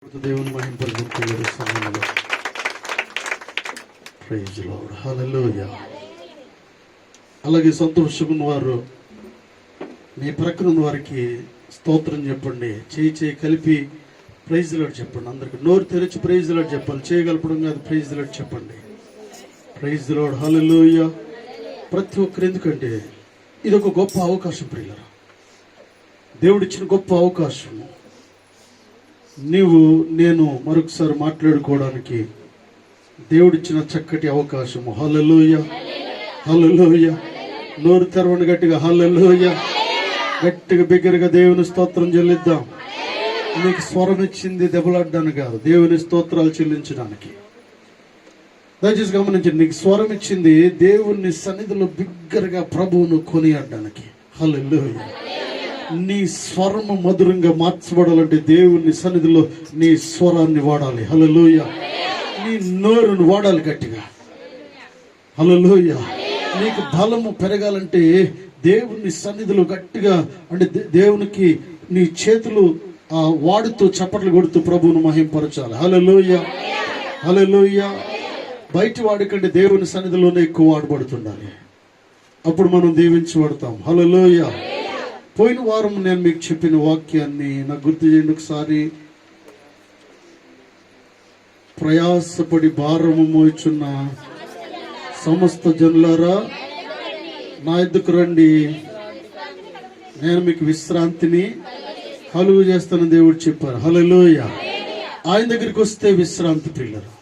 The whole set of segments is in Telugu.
దేవుని మహింపరుచుకునే సమయంలో ప్రైజ్ లార్డ్ హల్లెలూయా. అలాగే సంతోషమున్న వారు మీ ప్రక్కన ఉన్న వారికి స్తోత్రం చెప్పండి. చేయి కలిపి ప్రైజ్ లార్డ్ చెప్పండి. అందరికి నోరు తెరిచి ప్రైజ్ లార్డ్ చెప్పాలి. చేయగలపడం కాదు, ప్రైజ్ లార్డ్ చెప్పండి. ప్రైజ్ లార్డ్ హల్లెలూయా. ప్రతి ఒక్కరు, ఎందుకంటే ఇది ఒక గొప్ప అవకాశం ప్రియులారా, దేవుడిచ్చిన గొప్ప అవకాశం. నేను మరొకసారి మాట్లాడుకోవడానికి దేవుడిచ్చిన చక్కటి అవకాశం. హల్లెలూయా హల్లెలూయా. నోరు తెరవండి గట్టిగా, హల్లెలూయా. గట్టిగా బిగ్గరగా దేవుని స్తోత్రం చెల్లిద్దాం. నీకు స్వరం ఇచ్చింది దెబ్బలాడడానికి కాదు, దేవుని స్తోత్రాలు చెల్లించడానికి. దయచేసి గమనించండి, నీకు స్వరం ఇచ్చింది దేవుని సన్నిధిలో బిగ్గరగా ప్రభువును కొనియాడడానికి. హల్లెలూయా. నీ స్వరము మధురంగా మార్చబడాలంటే దేవుని సన్నిధిలో నీ స్వరాన్ని వాడాలి. హల్లెలూయా. నీ నోరును వాడాలి గట్టిగా. హల్లెలూయా. నీకు బలము పెరగాలంటే దేవుని సన్నిధిలో గట్టిగా, అంటే దేవునికి నీ చేతులు వాడుతూ చప్పట్లు కొడుతూ ప్రభువును మహింపరచాలి. హల్లెలూయా హల్లెలూయా. బయట వాడికంటే దేవుని సన్నిధిలోనే ఎక్కువ వాడబడుతుండాలి. అప్పుడు మనం దీవించబడతాం. హల్లెలూయా. పోయిన వారం నేను మీకు చెప్పిన వాక్యాన్ని నాకు గుర్తు చేయండి ఒకసారి. ప్రయాసపడి భారము మోయుచున్న సమస్త జనులారా నా ఎద్దుకు రండి, నేను మీకు విశ్రాంతిని కలుగు చేస్తాను దేవుడు చెప్పారు. హల్లెలూయా. ఆయన దగ్గరికి వస్తే విశ్రాంతి ప్రియులారా.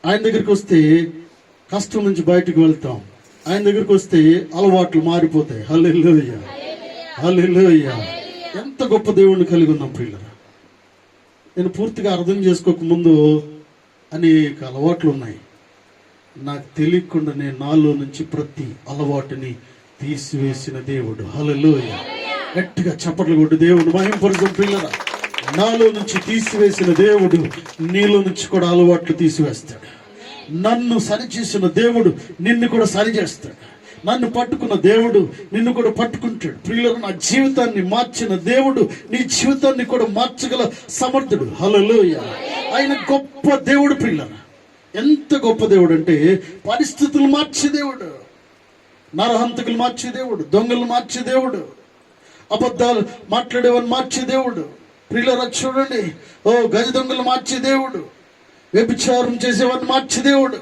ఆయన దగ్గరికి వస్తే కష్టం నుంచి బయటకు వెళ్తాం. ఆయన దగ్గరికి వస్తే అలవాట్లు మారిపోతాయి. హల్లెలూయా హల్లెలూయా. ఎంత గొప్ప దేవుణ్ణి కలిగి ఉన్నాం ప్రియులారా. నేను పూర్తిగా అర్థం చేసుకోక ముందు అనేక అలవాట్లు ఉన్నాయి. నాకు తెలియకుండానే నాలో నుంచి ప్రతి అలవాటుని తీసివేసిన దేవుడు. హల్లెలూయా. గట్టిగా చప్పట్లు కొట్టి దేవుడు మహింపరచం ప్రియులారా. నాలో నుంచి తీసివేసిన దేవుడు నీలో నుంచి కూడా అలవాట్లు తీసివేస్తాడు. నన్ను సరిచేసిన దేవుడు నిన్ను కూడా సరిచేస్తాడు. నన్ను పట్టుకున్న దేవుడు నిన్ను కూడా పట్టుకుంటాడు. ప్రియులారా, నా జీవితాన్ని మార్చిన దేవుడు నీ జీవితాన్ని కూడా మార్చగల సమర్థుడు. హల్లెలూయా. ఆయన గొప్ప దేవుడు ప్రియులారా. ఎంత గొప్ప దేవుడు అంటే పరిస్థితులు మార్చే దేవుడు, నరహంతకులు మార్చే దేవుడు, దొంగలు మార్చే దేవుడు, అబద్ధాలు మాట్లాడేవాళ్ళు మార్చే దేవుడు. ప్రియులారా చూడండి, గజ దొంగలు మార్చే దేవుడు, వ్యభిచారం చేసేవాడిని మార్చే దేవుడు,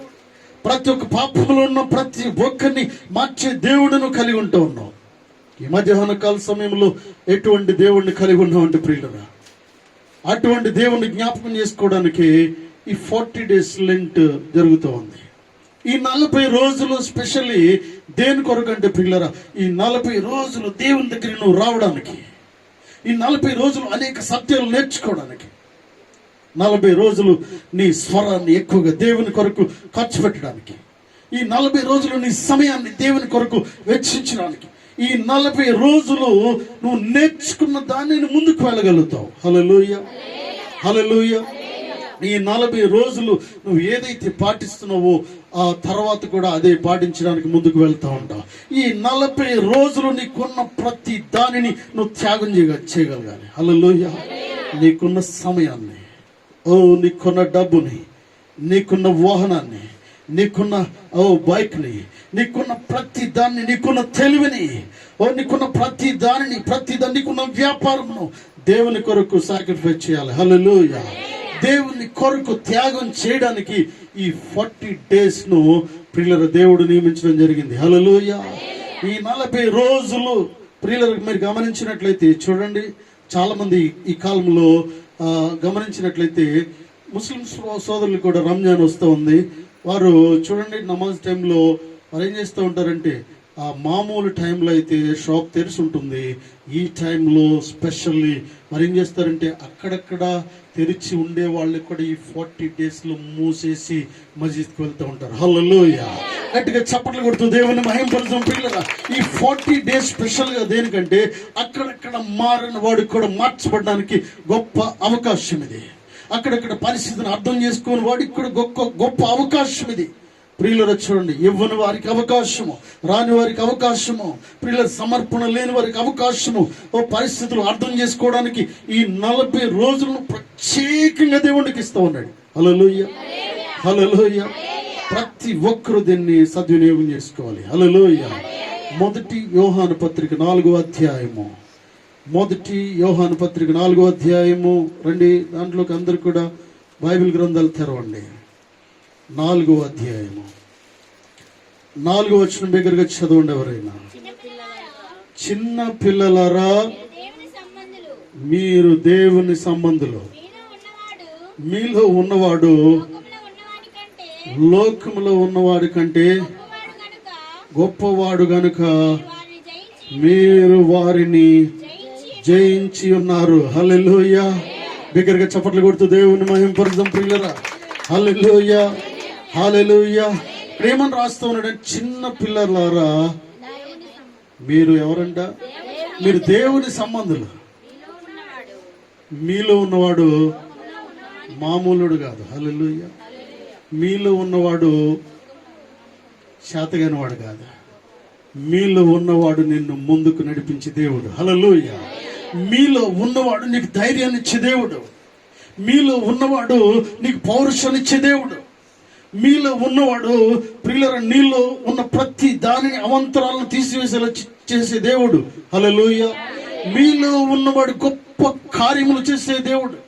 ప్రతి ఒక్క పాపంలో ఉన్న ప్రతి ఒక్కరిని మార్చే దేవుడును కలిగి ఉంటా ఉన్నాం. ఈ మధ్యాహ్న కాల సమయంలో ఎటువంటి దేవుడిని కలిగి ఉన్నామంటే ప్రియులరా, అటువంటి దేవుణ్ణి జ్ఞాపకం చేసుకోవడానికి ఈ 40 days లెంట్ జరుగుతూ ఉంది. ఈ 40 రోజులు స్పెషల్లీ దేని కొరకు అంటే ప్రియులరా, ఈ 40 రోజులు దేవుని దగ్గర నువ్వు రావడానికి, ఈ 40 రోజులు అనేక సత్యాలు నేర్చుకోవడానికి, 40 రోజులు నీ స్వరాన్ని ఎక్కువగా దేవుని కొరకు ఖర్చు పెట్టడానికి, ఈ 40 రోజులు నీ సమయాన్ని దేవుని కొరకు వెచ్చించడానికి, ఈ 40 రోజులు నువ్వు నేర్చుకున్న దానిని ముందుకు వెళ్ళగలుగుతావు. హల్లెలూయా హల్లెలూయా. ఈ 40 రోజులు నువ్వు ఏదైతే పాటిస్తున్నావో ఆ తర్వాత కూడా అదే పాటించడానికి ముందుకు వెళ్తా ఉంటావు. ఈ 40 రోజులు నీకున్న ప్రతి దానిని నువ్వు త్యాగం చేయగలగాలి. హల్లెలూయా. నీకున్న సమయాన్ని, నీకున్న డబ్బుని, నీకున్న వాహనాన్ని, నీకున్న బైక్ని, నీకున్న ప్రతి దాన్ని, నీకున్న తెలివిని, నీకున్న ప్రతి దానిని, నీకున్న వ్యాపారమును దేవుని కొరకు సాక్రిఫైస్ చేయాలి. హల్లెలూయా. దేవుని కొరకు త్యాగం చేయడానికి ఈ 40 days ను ప్రియులారా దేవుడు నియమించడం జరిగింది. హల్లెలూయా. ఈ 40 రోజులు ప్రియులారా మీరు గమనించినట్లయితే చూడండి, చాలా మంది ఈ కాలంలో గమనించినట్లయితే ముస్లిం సోదరులు కూడా రంజాన్ వస్తూ ఉంది. వారు చూడండి, నమాజ్ టైంలో వారు ఏం చేస్తూ ఉంటారంటే, ఆ మామూలు టైంలో అయితే షాప్ తెరిచి ఉంటుంది, ఈ టైంలో స్పెషల్లీ మరి ఏం చేస్తారంటే అక్కడక్కడ తెరిచి ఉండే వాళ్ళకి కూడా ఈ 40 days మూసేసి మస్జిద్కి వెళ్తూ ఉంటారు. హల్లెలూయా. గట్టిగా చప్పట్లు కొడుతూ దేవుని మహింపరచడం ప్రియులారా. ఈ 40 days స్పెషల్గా దేనికంటే అక్కడక్కడ మారిన వాడికి కూడా మార్చబడడానికి గొప్ప అవకాశం ఇది. అక్కడక్కడ పరిస్థితిని అర్థం చేసుకుని వాడికి కూడా గొప్ప అవకాశం ఇది. ప్రియులరా చూడండి, ఇవ్వని వారికి అవకాశము, రాని వారికి అవకాశము, ప్రియుల సమర్పణ లేని వారికి అవకాశము. ఓ పరిస్థితులు అర్థం చేసుకోవడానికి ఈ 40 రోజులను ప్రత్యేకంగా దేవునికి ఇస్తూ ఉన్నాడు. హల్లెలూయా, హల్లెలూయా. ప్రతి ఒక్కరూ దీన్ని సద్వినియోగం చేసుకోవాలి. హల్లెలూయా. మొదటి యోహాను పత్రిక 4వ అధ్యాయము, మొదటి యోహాను పత్రిక 4వ అధ్యాయము రండి. దాంట్లోకి అందరు కూడా బైబిల్ గ్రంథాలు తెరవండి. 4వ అధ్యాయము 4వ వచనం దగ్గరగా చదవండి ఎవరైనా. చిన్న పిల్లలారా, మీరు దేవుని సంబంధులు, మీలో ఉన్నవాడు లోకములో ఉన్నవాడి కంటే గొప్పవాడు గనుక మీరు వారిని జయించి ఉన్నారు. హల్లెలూయా. బిగ్గరగా చప్పట్లు కొడుతూ దేవుని మహిమపరుద్దాం ప్రియులరా. హల్లెలూయా, హల్లెలూయా. ప్రేమను రాస్తూ ఉన్నాడు. చిన్న పిల్లలారా, మీరు ఎవరంట? మీరు దేవుని సంబంధులు. మీలో ఉన్నవాడు మామూలుడు కాదు. హల్లెలూయా. మీలో ఉన్నవాడు శాతగాని వాడు కాదు. మీలో ఉన్నవాడు నిన్ను ముందుకు నడిపించే దేవుడు. హల్లెలూయా. మీలో ఉన్నవాడు నీకు ధైర్యాన్ని ఇచ్చే దేవుడు. మీలో ఉన్నవాడు నీకు పౌరుషాన్ని ఇచ్చే దేవుడు. మీలో ఉన్నవాడు ప్రియులరా, నీలో ఉన్న ప్రతి దానిని అవంతరాలను తీసివేసేలా చేసే దేవుడు. హల్లెలూయా. మీలో ఉన్నవాడు గొప్ప కార్యములు చేసే దేవుడు.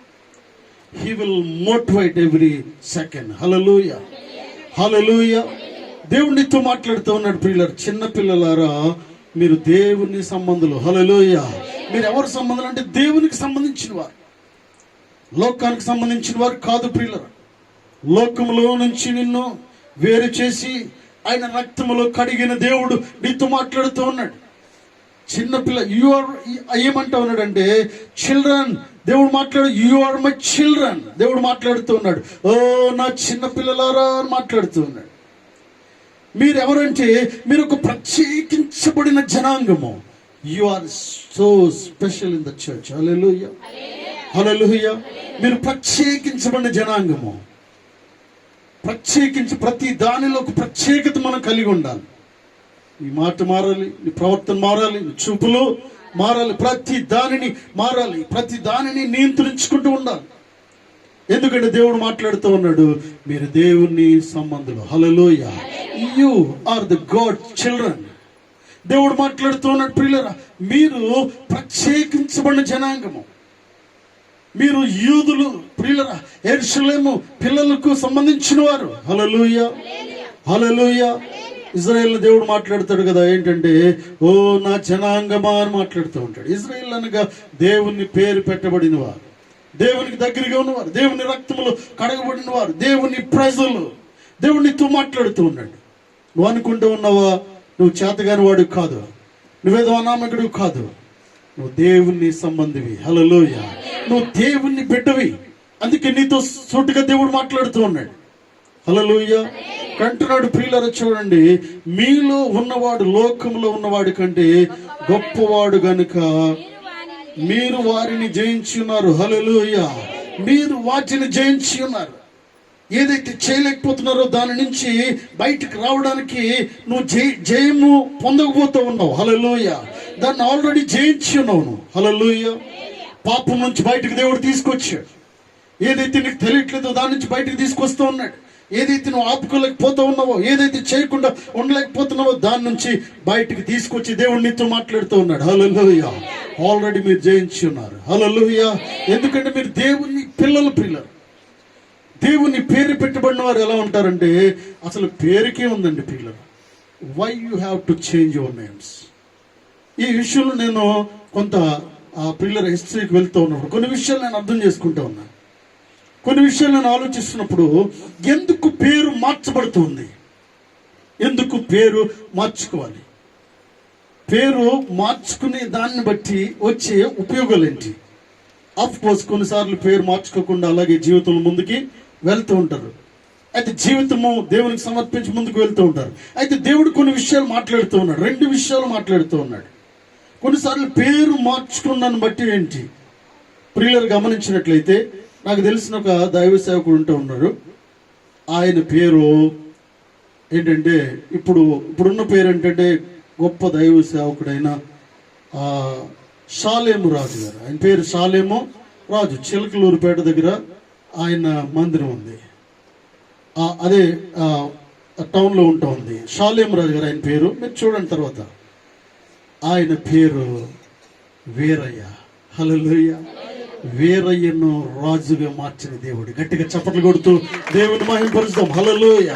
He will motivate every second. హల్లెలూయా, హల్లెలూయా. దేవుడు నీతో మాట్లాడుతూ ఉన్నాడు. ప్రియులారా, చిన్న పిల్లలారా, మీరు దేవుని సంబంధులు. హల్లెలూయా. మీరు ఎవరు సంబంధులు అంటే దేవునికి సంబంధించిన వారు, లోకానికి సంబంధించిన వారు కాదు. ప్రియులారా, లోకములో నుంచి నిన్ను వేరు చేసి ఆయన రక్తములో కడిగిన దేవుడు నీతో మాట్లాడుతూ ఉన్నాడు. చిన్నపిల్ల, యు ఆర్, ఏమంటా ఉన్నాడంటే చిల్డ్రన్. దేవుడు మాట్లాడు, యు ఆర్ మై చిల్డ్రన్. దేవుడు మాట్లాడుతూ ఉన్నాడు. ఓ నా చిన్న పిల్లలారా అని మాట్లాడుతూ ఉన్నాడు. మీరెవరంటే మీరు ఒక ప్రత్యేకించబడిన జనాంగము. You are so special in the church. Hallelujah, hallelujah. మీరు ప్రత్యేకించబడిన జనాంగము. ప్రత్యేకించి ప్రతి దానిలో ఒక ప్రత్యేకత మనం కలిగి ఉండాలి. నీ మాట మారాలి, నీ ప్రవర్తన మారాలి, నీ చూపులు మారాలి, ప్రతి దానిని మారాలి, ప్రతి దానిని నియంత్రించుకుంటూ ఉండాలి. ఎందుకంటే దేవుడు మాట్లాడుతూ ఉన్నాడు, మీరు దేవుని సంబంధులు. Hallelujah. You are the God children. దేవుడు మాట్లాడుతూ ఉన్నాడు. ప్రియులారా, మీరు ప్రత్యేకించబడిన జనాంగము. మీరు యూదులు. ప్రియులారా, యెరూషలేము పిల్లలకు సంబంధించిన వారు. హల్లెలూయా, హల్లెలూయా. ఇజ్రాయేల్ దేవుడు మాట్లాడతాడు కదా, ఏంటంటే ఓ నా జనాంగమా అని మాట్లాడుతూ ఉంటాడు. ఇజ్రాయేల్ అనగా దేవుని పేరు పెట్టబడిన వారు, దేవునికి దగ్గరగా ఉన్నవారు, దేవుని రక్తములో కడగబడిన వారు, దేవుని ప్రజలు. దేవుడు నీతో మాట్లాడుతూ ఉన్నాడు. నువ్వు అనుకుంటూ ఉన్నావా నువ్వు చేతగాని వాడు కాదు, నువ్వేదో అనామకుడు కాదు, నువ్వు దేవుని సంబంధివి. హల్లెలూయా. నువ్వు దేవుని బిడ్డవి. అందుకే నీతో సూటిగా దేవుడు మాట్లాడుతూ ఉన్నాడు. హల్లెలూయా. కంటున్నాడు. ప్రియులారా చూడండి, మీలో ఉన్నవాడు లోకంలో ఉన్నవాడి కంటే గొప్పవాడు గనుక మీరు వారిని జయించి ఉన్నారు. హల్లెలూయా. మీరు వాటిని జయించి ఉన్నారు. ఏదైతే చేయలేకపోతున్నారో దాని నుంచి బయటకు రావడానికి నువ్వు జయము పొందకపోతూ ఉన్నావు. హల్లెలూయా. దాన్ని ఆల్రెడీ జయించి ఉన్నావు నువ్వు. హల్లెలూయా. పాపం నుంచి బయటకు దేవుడు తీసుకొచ్చాడు. ఏదైతే నీకు తెలియట్లేదో దాని నుంచి బయటకు తీసుకొస్తూ ఉన్నాడు. ఏదైతే నువ్వు ఆపుకోలేకపోతూ ఉన్నావో, ఏదైతే చేయకుండా ఉండలేకపోతున్నావో దాని నుంచి బయటికి తీసుకొచ్చి దేవుడు నీతో మాట్లాడుతూ ఉన్నాడు. హల్లెలూయా. ఆల్రెడీ మీరు జయించి ఉన్నారు. హల్లెలూయా. ఎందుకంటే మీరు దేవుని పిల్లలు. పిల్లలు దేవుని పేరు పెట్టబడిన వారు ఎలా ఉంటారంటే అసలు పేరుకే ఉందండి పిల్లలు. Why you have to change your names. ఈ విషయంలో నేను కొంత పిల్లల హిస్టరీకి వెళ్తూ ఉన్నప్పుడు కొన్ని విషయాలు నేను అర్థం చేసుకుంటూ ఉన్నాను. కొన్ని విషయాలు నేను ఆలోచిస్తున్నప్పుడు ఎందుకు పేరు మార్చబడుతుంది, ఎందుకు పేరు మార్చుకోవాలి, పేరు మార్చుకునే దాన్ని బట్టి వచ్చే ఉపయోగాలు ఏంటి. ఆఫ్ కోర్స్ కొన్నిసార్లు పేరు మార్చుకోకుండా అలాగే జీవితంలో ముందుకి వెళ్తూ ఉంటారు. అయితే జీవితము దేవునికి సమర్పించి ముందుకు వెళ్తూ ఉంటారు. అయితే దేవుడు కొన్ని విషయాలు మాట్లాడుతూ ఉన్నాడు. 2 విషయాలు మాట్లాడుతూ ఉన్నాడు. కొన్నిసార్లు పేరు మార్చుకున్నాను బట్టి ఏంటి ప్రియులు గమనించినట్లయితే, నాకు తెలిసిన ఒక దైవ సేవకుడు ఉంటూ ఉన్నాడు. ఆయన పేరు ఏంటంటే ఇప్పుడున్న పేరు ఏంటంటే గొప్ప దైవ సేవకుడైన షాలేము రాజు గారు. ఆయన పేరు షాలేము రాజు. చిలకలూరుపేట దగ్గర ఆయన మందిరం ఉంది, అదే టౌన్లో ఉంటుంది. షాలేము రాజు గారు ఆయన పేరు. మీరు చూడండి తర్వాత. ఆయన పేరు వీరయ్య. హల్లెలూయ. వీరయ్యను రాజుగా మార్చిన దేవుడు. గట్టిగా చప్పట్లు కొడుతూ దేవుని మహిమపరుస్తాం. హల్లెలూయ.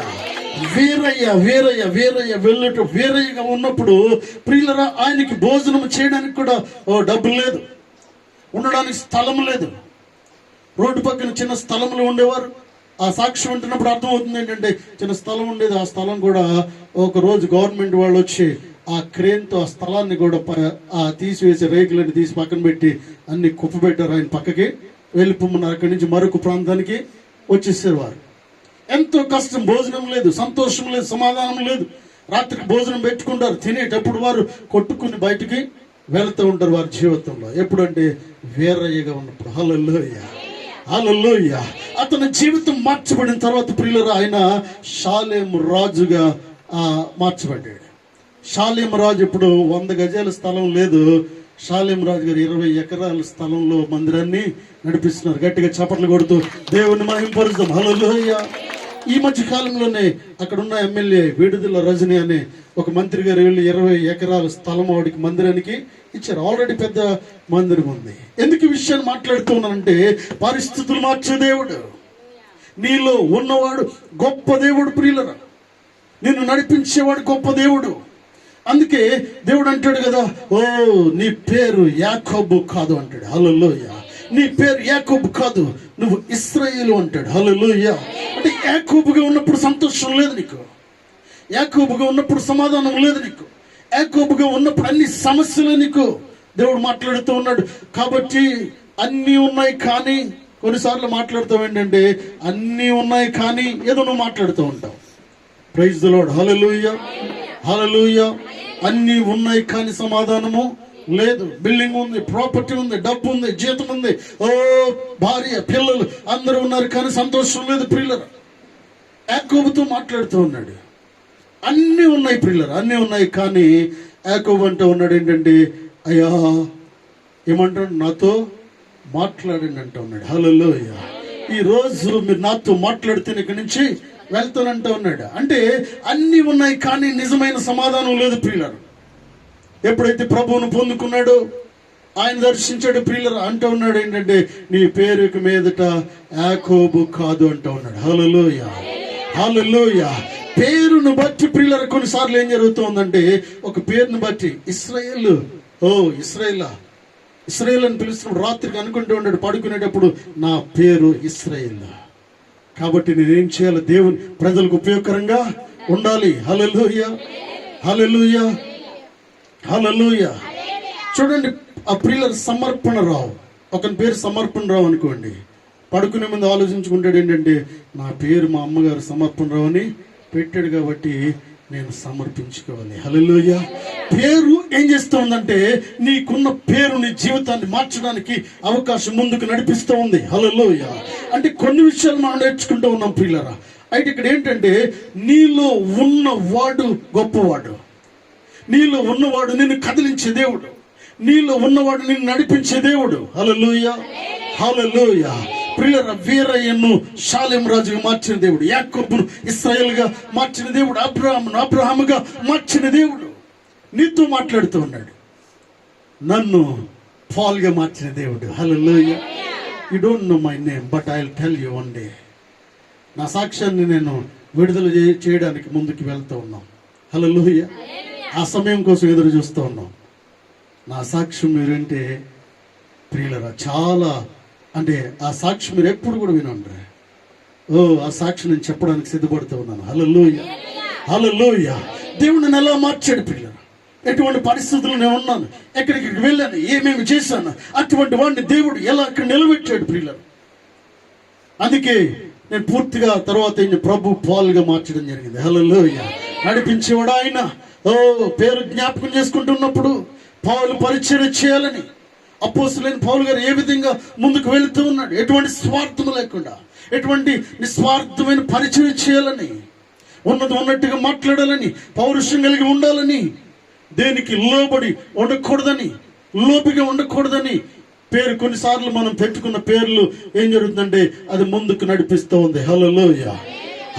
వీరయ్య వీరయ్య వీరయ్య వీరయ్యగా ఉన్నప్పుడు ప్రియులరా, ఆయనకి భోజనం చేయడానికి కూడా డబ్బులు లేదు, ఉండడానికి స్థలం లేదు. రోడ్డు పక్కన చిన్న స్థలంలో ఉండేవారు. ఆ సాక్ష్యం వింటున్నప్పుడు అర్థమవుతుంది ఏంటంటే చిన్న స్థలం ఉండేది. ఆ స్థలం కూడా ఒక రోజు గవర్నమెంట్ వాళ్ళు వచ్చి ఆ క్రేన్తో ఆ స్థలాన్ని కూడా తీసివేసి రేకులను తీసి పక్కన పెట్టి అన్ని కుప్ప పెట్టారు. ఆయన పక్కకి వెళ్ళిపోమన్నారు. అక్కడి నుంచి మరొక ప్రాంతానికి వచ్చేసారు వారు. ఎంతో కష్టం, భోజనం లేదు, సంతోషం లేదు, సమాధానం లేదు. రాత్రికి భోజనం పెట్టుకుంటారు, తినేటప్పుడు వారు కొట్టుకుని బయటికి వెళ్తూ ఉంటారు వారి జీవితంలో. ఎప్పుడంటే వీరయ్యగా ఉన్నప్పుడు. హల్లెలూయ హల్లెలూయ. అతని జీవితం మార్చబడిన తర్వాత ప్రియులరా, ఆయన షాలేము రాజుగా మార్చబడ్డాడు. షాలేము రాజు ఇప్పుడు 100 గజాల స్థలం లేదు. షాలేము రాజు గారు 20 ఎకరాల స్థలంలో మందిరాన్ని నడిపిస్తున్నారు. గట్టిగా చప్పట్లు కొడుతూ దేవుని మహిమపరుస్తాం. హల్లెలూయ. ఈ మధ్య కాలంలోనే అక్కడ ఉన్న ఎమ్మెల్యే విడుదల రజని అనే ఒక మంత్రి గారు వెళ్ళి 20 ఎకరాల స్థలం వాడికి మందిరానికి ఇచ్చారు. ఆల్రెడీ పెద్ద మందిరం ఉంది. ఎందుకు ఈ విషయాన్ని మాట్లాడుతూ ఉన్నానంటే, పరిస్థితులు మార్చే దేవుడు, నీలో ఉన్నవాడు గొప్ప దేవుడు. ప్రియులరా, నిన్ను నడిపించేవాడు గొప్ప దేవుడు. అందుకే దేవుడు అంటాడు కదా, ఓ నీ పేరు యాకోబు కాదు అంటాడు. హల్లెలూయ. నీ పేరు యాకోబు కాదు, నువ్వు ఇశ్రాయేలు అంటాడు. హల్లెలూయ. అంటే యాకోబుగా ఉన్నప్పుడు సంతోషం లేదు నీకు, యాకోబుగా ఉన్నప్పుడు సమాధానం లేదు నీకు, యాకోబుగా ఉన్నప్పుడు అన్ని సమస్యలు నీకు. దేవుడు మాట్లాడుతూ ఉన్నాడు. కాబట్టి అన్నీ ఉన్నాయి కానీ, కొన్నిసార్లు మాట్లాడుతావు ఏంటంటే అన్నీ ఉన్నాయి కానీ ఏదో నువ్వు మాట్లాడుతూ ఉంటావు. Praise the Lord. Hallelujah hallelujah. అన్నీ ఉన్నాయి కానీ సమాధానము లేదు. బిల్డింగ్ ఉంది, ప్రాపర్టీ ఉంది, డబ్బు ఉంది, జీతం ఉంది, ఓ భార్య పిల్లలు అందరూ ఉన్నారు కానీ సంతోషం లేదు. ప్రియులరా, యాకోబుతో మాట్లాడుతూ ఉన్నాడు. అన్నీ ఉన్నాయి ప్రియులరా, అన్నీ ఉన్నాయి కానీ యాకోబు అంటూ ఉన్నాడు ఏంటంటే, అయ్యా ఏమంటాడు, నాతో మాట్లాడండి అంటూ ఉన్నాడు. హల్లెలూయ. ఈ రోజు మీరు నాతో మాట్లాడితే ఇక్కడి నుంచి వెళ్తానంటూ ఉన్నాడు. అంటే అన్నీ ఉన్నాయి కానీ నిజమైన సమాధానం లేదు ప్రియులరా. ఎప్పుడైతే ప్రభువును పొందుకున్నాడో, ఆయన దర్శించాడు ప్రియులరా, అంటూ ఉన్నాడు ఏంటంటే, నీ పేరుకి మీదట యాకోబు కాదు అంటూ ఉన్నాడు. హల్లెలూయ హల్లెలూయ. పేరును బట్టి ప్రియులరా కొన్నిసార్లు ఏం జరుగుతుందంటే, ఒక పేరును బట్టి ఇశ్రాయేలు, ఓ ఇశ్రాయేలా, ఇశ్రాయేల్ అని పిలుస్తున్నప్పుడు రాత్రికి అనుకుంటూ ఉన్నాడు పడుకునేటప్పుడు, నా పేరు ఇశ్రాయేల్, కాబట్టి నేనేం చేయాలి, దేవుని ప్రజలకు ఉపయోగకరంగా ఉండాలి. హల్లెలూయ హల్లెలూయ హల్లెలూయ. చూడండి, ఆ ప్రియుల సమర్పణ రావు, ఒకని పేరు సమర్పణ రావు అనుకోండి, పడుకునే ముందు ఆలోచించుకుంటాడు ఏంటంటే, నా పేరు మా అమ్మగారు సమర్పణ రావు అని పెట్టాడు కాబట్టి నేను సమర్పించుకోవాలి. హల్లెలూయ. పేరు ఏం చేస్తూ ఉందంటే, నీకున్న పేరు నీ జీవితాన్ని మార్చడానికి అవకాశం ముందుకు నడిపిస్తూ ఉంది. హల్లెలూయ. అంటే కొన్ని విషయాలు మనం నేర్చుకుంటూ ఉన్నాం ప్రియులారా. అయితే ఇక్కడ ఏంటంటే, నీలో ఉన్నవాడు గొప్పవాడు, నీలో ఉన్నవాడు నిన్ను కదిలించే దేవుడు, నీలో ఉన్నవాడు నిన్ను నడిపించే దేవుడు. హల్లెలూయ హల్లెలూయ. ప్రియులారా, వీరయ్యను షాలేము రాజుగా మార్చిన దేవుడు, యాకోబును ఇశ్రాయేలుగా మార్చిన దేవుడు, అబ్రహామును అబ్రహాముగా మార్చిన దేవుడు నీతో మాట్లాడుతూ ఉన్నాడు. నన్ను పాల్గా మార్చిన దేవుడు. Hallelujah. You don't know my name but I will tell you one day. నా సాక్ష్యాన్ని నేను విడుదల చేయడానికి ముందుకు వెళ్తూ ఉన్నాం. హల్లెలూయ. ఆ సమయం కోసం ఎదురు చూస్తూ ఉన్నాం. నా సాక్ష్యం మీరంటే ప్రియులరా చాలా, అంటే ఆ సాక్షి మీరు ఎప్పుడు కూడా వినండి. ఓ ఆ సాక్షి నేను చెప్పడానికి సిద్ధపడుతూ ఉన్నాను. హల్లెలూయ హల్లెలూయ. దేవుడు నన్ను ఎలా మార్చాడు ప్రియులరా, ఎటువంటి పరిస్థితులు నేను ఉన్నాను, ఎక్కడికి వెళ్ళాను, ఏమేమి చేశాను, అటువంటి వాడిని దేవుడు ఎలా అక్కడ నిలబెట్టాడు ప్రియులరా. అందుకే నేను పూర్తిగా తర్వాత ప్రభు పాలుగా మార్చడం జరిగింది. హల్లెలూయ. నడిపించేవాడు ఆయన. ఓ పేరు జ్ఞాపకం చేసుకుంటున్నప్పుడు పౌలు పరిచర్య చేయాలని అపోస్తలుడైన పౌలు గారు ఏ విధంగా ముందుకు వెళుతూ ఉన్నాడు, ఎటువంటి స్వార్థం లేకుండా, ఎటువంటి నిస్వార్థమైన పరిచర్య చేయాలని, ఉన్నది ఉన్నట్టుగా మాట్లాడాలని, పౌరుషం కలిగి ఉండాలని, దేనికి లోబడి ఉండకూడదని, లోపిగా ఉండకూడదని పేరు కొన్నిసార్లు మనం పెట్టుకున్న పేర్లు ఏం జరుగుతుందంటే అది ముందుకు నడిపిస్తూ ఉంది. హల్లెలూయా,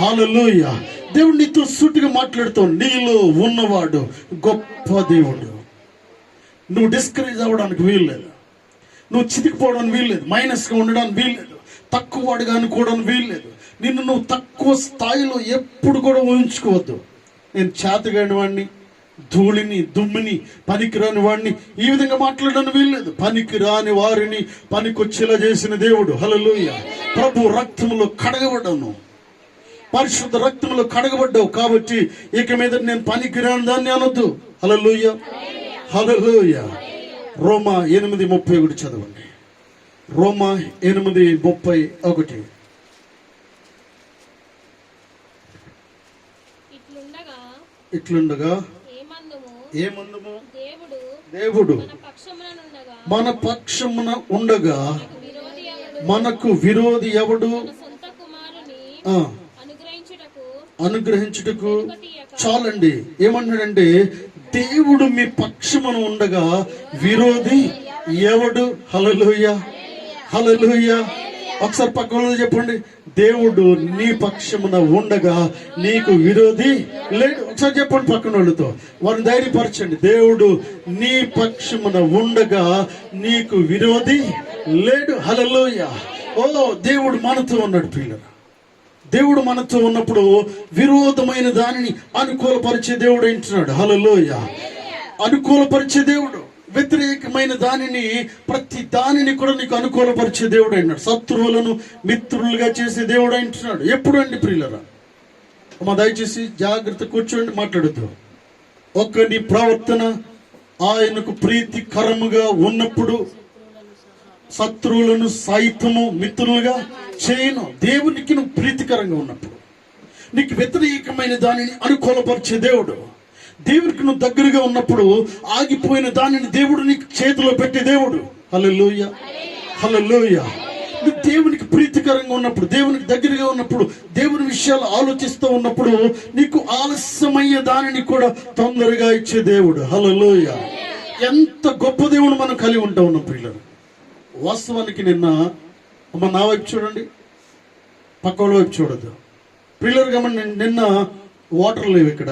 హల్లెలూయా. దేవుడు నీతో సూటిగా మాట్లాడుతూ, నీలో ఉన్నవాడు గొప్ప దేవుడు. నువ్వు డిస్కరేజ్ అవ్వడానికి వీల్లేదు, నువ్వు చితికిపోవడానికి వీల్లేదు, మైనస్గా ఉండడానికి వీల్లేదు, తక్కువ వాడిగా అనుకోవడానికి వీల్లేదు. నిన్ను నువ్వు తక్కువ స్థాయిలో ఎప్పుడు కూడా ఊహించుకోవద్దు. నేను చేతగాని వాడిని, ధూళిని, దుమ్మిని, పనికిరాని వాడిని ఈ విధంగా మాట్లాడడానికి వీల్లేదు. పనికిరాని వారిని పనికొచ్చేలా చేసిన దేవుడు. హల్లెలూయా. ప్రభు రక్తంలో కడగబడ్డాను, పరిశుద్ధ రక్తంలో కడగబడ్డావు కాబట్టి ఇక మీద నేను పనికిరాని దాన్ని అనొద్దు. హల్లెలూయా, హల్లెలూయా. రోమా 8:31 చదవండి. రోమా 8:31. ఇట్లుండగా ఏమందుము, దేవుడు మన పక్షమున ఉండగా మనకు విరోధి ఎవడు? అనుగ్రహించుటకు. చాలండి. ఏమన్నాడంటే, దేవుడు మీ పక్షమున ఉండగా విరోధి ఎవడు? హల్లెలూయా, హల్లెలూయా. ఒకసారి పక్కన చెప్పండి, దేవుడు నీ పక్షమున ఉండగా నీకు విరోధి లేడు. ఒకసారి చెప్పండి పక్కన వాళ్ళతో, వారిని ధైర్యపరచండి. దేవుడు నీ పక్షమున ఉండగా నీకు విరోధి లేడు. హల్లెలూయా. ఓ, దేవుడు మనతో ఉన్నాడు పిల్లలు. దేవుడు మనతో ఉన్నప్పుడు విరోధమైన దానిని అనుకూలపరిచే దేవుడు అంటున్నాడు. హల్లెలూయా. అనుకూలపరిచే దేవుడు, వ్యతిరేకమైన దానిని, ప్రతి దానిని కూడా నీకు అనుకూలపరిచే దేవుడు అయినాడు. శత్రువులను మిత్రులుగా చేసే దేవుడు అంటున్నాడు. ఎప్పుడు అండి ప్రియులరా? అమ్మ దయచేసి జాగ్రత్త కూర్చోండి, మాట్లాడద్దు. నీ ప్రవర్తన ఆయనకు ప్రీతికరముగా ఉన్నప్పుడు శత్రువులను సైతము మిత్రులుగా చేయను. దేవునికి నువ్వు ప్రీతికరంగా ఉన్నప్పుడు, నీకు వ్యతిరేకమైన దానిని అనుకూలపరిచే దేవుడు. దేవునికి నువ్వు దగ్గరగా ఉన్నప్పుడు ఆగిపోయిన దానిని దేవుడు నీకు చేతిలో పెట్టే దేవుడు. హల్లెలూయా, హల్లెలూయా. నువ్వు దేవునికి ప్రీతికరంగా ఉన్నప్పుడు, దేవునికి దగ్గరగా ఉన్నప్పుడు, దేవుని విషయాలు ఆలోచిస్తూ ఉన్నప్పుడు నీకు ఆలస్యమయ్యే దానిని కూడా తొందరగా ఇచ్చే దేవుడు. హల్లెలూయా. ఎంత గొప్ప దేవుడు మనం కలిగి ఉంటా ఉన్నాం పిల్లలు. వాస్తవానికి నిన్న అమ్మ నా వైపు చూడండి, పక్క వాళ్ళ వైపు చూడద్దు పిల్లలు. గమని నిన్న వాటర్ లేవు, ఇక్కడ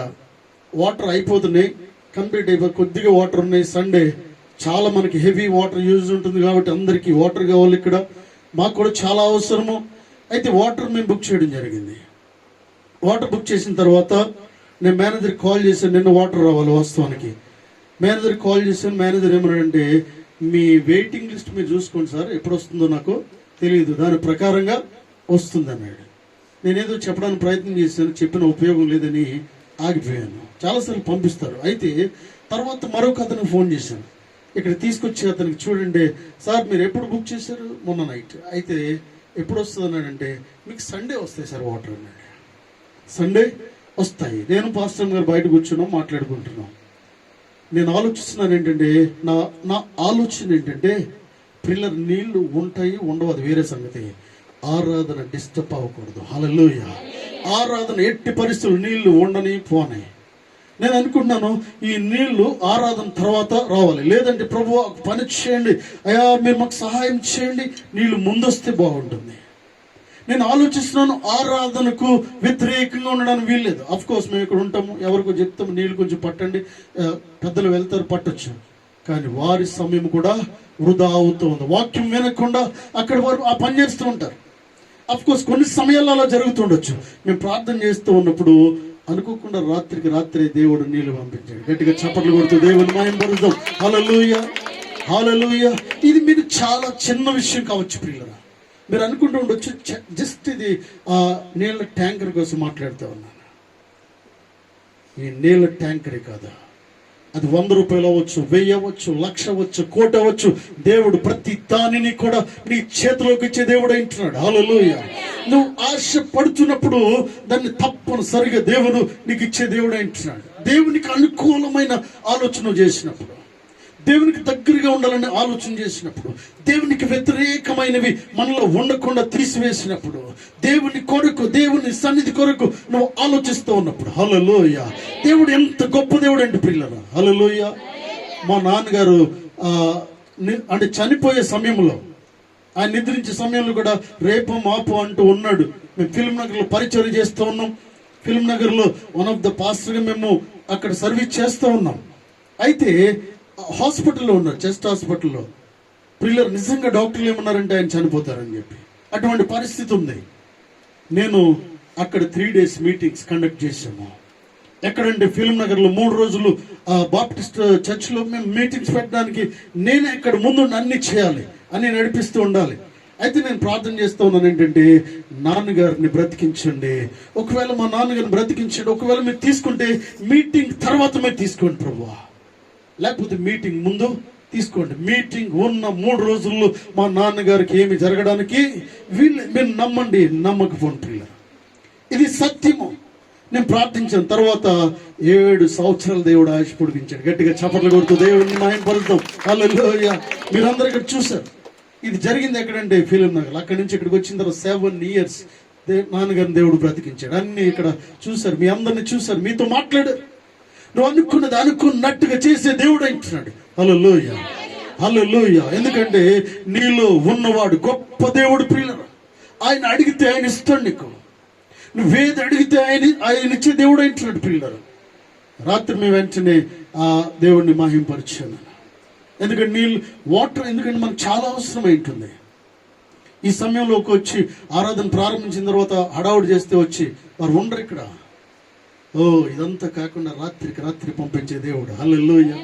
వాటర్ అయిపోతున్నాయి, కంప్లీట్ అయిపోయి కొద్దిగా వాటర్ ఉన్నాయి. సండే చాలా మనకి హెవీ వాటర్ యూజ్ ఉంటుంది కాబట్టి అందరికీ వాటర్ కావాలి. ఇక్కడ మాకు కూడా చాలా అవసరము. అయితే వాటర్ మేము బుక్ చేయడం జరిగింది. వాటర్ బుక్ చేసిన తర్వాత నేను మేనేజర్కి కాల్ చేశాను. నిన్న వాటర్ రావాలి. వాస్తవానికి మేనేజర్కి కాల్ చేశాను. మేనేజర్ ఏమన్నాడంటే, మీ వెయిటింగ్ లిస్ట్ మీరు చూసుకోండి సార్, ఎప్పుడు వస్తుందో నాకు తెలియదు, దాని ప్రకారంగా వస్తుంది అన్నాడు. నేనేదో చెప్పడానికి ప్రయత్నం చేశాను, చెప్పిన ఉపయోగం లేదని ఆగిపోయాను. చాలాసార్లు పంపిస్తారు. అయితే తర్వాత మరొక అతనికి ఫోన్ చేశాను, ఇక్కడ తీసుకొచ్చి అతనికి చూడండి సార్ మీరు ఎప్పుడు బుక్ చేశారు? మొన్న నైట్. అయితే ఎప్పుడు వస్తుంది అన్నాడంటే, మీకు సండే వస్తాయి సార్ వాటర్ అన్నాడు. సండే వస్తాయి. నేను పాస్టర్ గారు బయట కూర్చున్నాం, మాట్లాడుకుంటున్నాం. నేను ఆలోచిస్తున్నాను ఏంటంటే, నా ఆలోచన ఏంటంటే, పిల్లలు నీళ్లు ఉంటాయి ఉండవు అది వేరే సంగతి, ఆరాధన డిస్టర్బ్ అవ్వకూడదు. హల్లెలూయా. ఆరాధన ఎట్టి పరిస్థితులు నీళ్లు ఉండని పోనాయి. నేను అనుకుంటున్నాను, ఈ నీళ్లు ఆరాధన తర్వాత రావాలి, లేదంటే ప్రభు పని చేయండి అయ్యా, మీరు మాకు సహాయం చేయండి, నీళ్లు ముందొస్తే బాగుంటుంది. నేను ఆలోచిస్తున్నాను, ఆరాధనకు వ్యతిరేకంగా ఉండడానికి వీల్లేదు. అఫ్ కోర్స్ మేము ఇక్కడ ఉంటాము, ఎవరికో చెప్తాము నీళ్ళు కొంచెం పట్టండి, పెద్దలు వెళ్తారు, పట్టొచ్చు. కానీ వారి సమయం కూడా వృధా అవుతూ ఉంది. వాక్యం వినకుండా అక్కడ వారు ఆ పని చేస్తూ ఉంటారు. అఫ్ కోర్స్ కొన్ని సమయాల్లో అలా జరుగుతుండొచ్చు. మేము ప్రార్థన చేస్తూ ఉన్నప్పుడు అనుకోకుండా రాత్రికి రాత్రి దేవుడు నీళ్లు పంపించాడు. గట్టిగా చప్పట్లు కొడుతూ దేవుని మహిమ పరుద్దాం. హల్లెలూయా, హల్లెలూయా. ఇది మీరు చాలా చిన్న విషయం కావచ్చు ప్రియులారా, మీరు అనుకుంటూ ఉండొచ్చు జస్ట్ ఇది నీళ్ళ ట్యాంకర్ కోసం మాట్లాడుతూ ఉన్నాను. ఈ నీళ్ళ ట్యాంకరే కాదు, అది 100 రూపాయలు అవ్వచ్చు, 1000 అవ్వచ్చు, 1,00,000 అవ్వచ్చు, 1,00,00,000 అవ్వచ్చు. దేవుడు ప్రతి దానిని కూడా నీ చేతిలోకి ఇచ్చే దేవుడు అంటున్నాడు. హల్లెలూయా. నువ్వు ఆశ పడుతున్నప్పుడు దాన్ని తప్పనిసరిగా దేవుడు నీకు ఇచ్చే దేవుడు అంటున్నాడు. దేవునికి అనుకూలమైన ఆలోచన చేసినప్పుడు, దేవునికి దగ్గరగా ఉండాలని ఆలోచన చేసినప్పుడు, దేవునికి వ్యతిరేకమైనవి మనలో ఉండకుండా తీసివేసినప్పుడు, దేవుని కొరకు, దేవుని సన్నిధి కొరకు నువ్వు ఆలోచిస్తూ ఉన్నప్పుడు, హల్లెలూయా, దేవుడు ఎంత గొప్ప దేవుడు అంటే ప్రియులారా, హల్లెలూయా. మా నాన్నగారు అంటే చనిపోయే సమయంలో, ఆయన నిద్రించే సమయంలో కూడా రేపు మాపు అంటూ ఉన్నాడు. మేము ఫిల్మ్ నగర్లో పరిచయం చేస్తూ ఉన్నాం. ఫిల్మ్ నగర్లో వన్ ఆఫ్ ద పాస్టర్గా మేము అక్కడ సర్వీస్ చేస్తూ ఉన్నాం. అయితే హాస్పిటల్లో ఉన్నారు, చెస్ట్ హాస్పిటల్లో. పిల్లలు నిజంగా డాక్టర్లు ఏమన్నారంటే ఆయన చనిపోతారని చెప్పి, అటువంటి పరిస్థితి ఉంది. నేను అక్కడ 3 days మీటింగ్స్ కండక్ట్ చేశాము. ఎక్కడంటే ఫిల్మ్ నగర్లో 3 రోజులు బాప్టిస్ట్ చర్చ్లో మేము మీటింగ్స్ పెట్టడానికి నేనే ఇక్కడ ముందు అన్ని చేయాలి, అన్ని నడిపిస్తూ ఉండాలి. అయితే నేను ప్రార్థన చేస్తూ ఉన్నాను ఏంటంటే, నాన్నగారిని బ్రతికించండి. ఒకవేళ మా నాన్నగారిని బ్రతికించండి, ఒకవేళ మీరు తీసుకుంటే మీటింగ్ తర్వాత మీరు తీసుకోండి ప్రభువా, లేకపోతే మీటింగ్ ముందు తీసుకోండి. మీటింగ్ ఉన్న 3 రోజుల్లో మా నాన్నగారికి ఏమి జరగడానికి మీరు నమ్మండి, నమ్మకపోండి ప్రియులారా, ఇది సత్యము. నేను ప్రార్థించిన తర్వాత 7 సంవత్సరాలు దేవుడు ఆయుష్ పొడిగించాడు. గట్టిగా చప్పట్లు కొడుతూ దేవుడిని మహిమపరుద్దాం. హల్లెలూయా. మీరందరూ ఇక్కడ చూశారు. ఇది జరిగింది ఎక్కడంటే ఫిల్మ్ నగర్. అక్కడి నుంచి ఇక్కడికి వచ్చిన తర్వాత 7 years నాన్నగారిని దేవుడు బ్రతికించాడు. అన్ని ఇక్కడ చూశారు, మీ అందరిని చూశారు, మీతో మాట్లాడారు. నువ్వు అనుకున్నది అనుకున్నట్టుగా చేసే దేవుడు అంటున్నాడు. హల్లెలూయా, హల్లెలూయా. ఎందుకంటే నీలో ఉన్నవాడు గొప్ప దేవుడు ప్రియులారా. ఆయన అడిగితే ఆయన ఇస్తాడు నీకు. నువ్వేది అడిగితే ఆయన ఇచ్చే దేవుడు అంటున్నాడు ప్రియులారా. రాత్రి మేము వెంటనే ఆ దేవుడిని మహింపరిచాను. ఎందుకంటే నీళ్ళు వాటర్, ఎందుకంటే మనకు చాలా అవసరం ఉంటుంది. ఈ సమయంలోకి వచ్చి ఆరాధన ప్రారంభించిన తర్వాత హడావుడి చేస్తే వచ్చి వారు ఉండరు ఇక్కడ. ఇదంతా కాకుండా రాత్రికి రాత్రి పంపించే దేవుడు. హల్లెలూయా,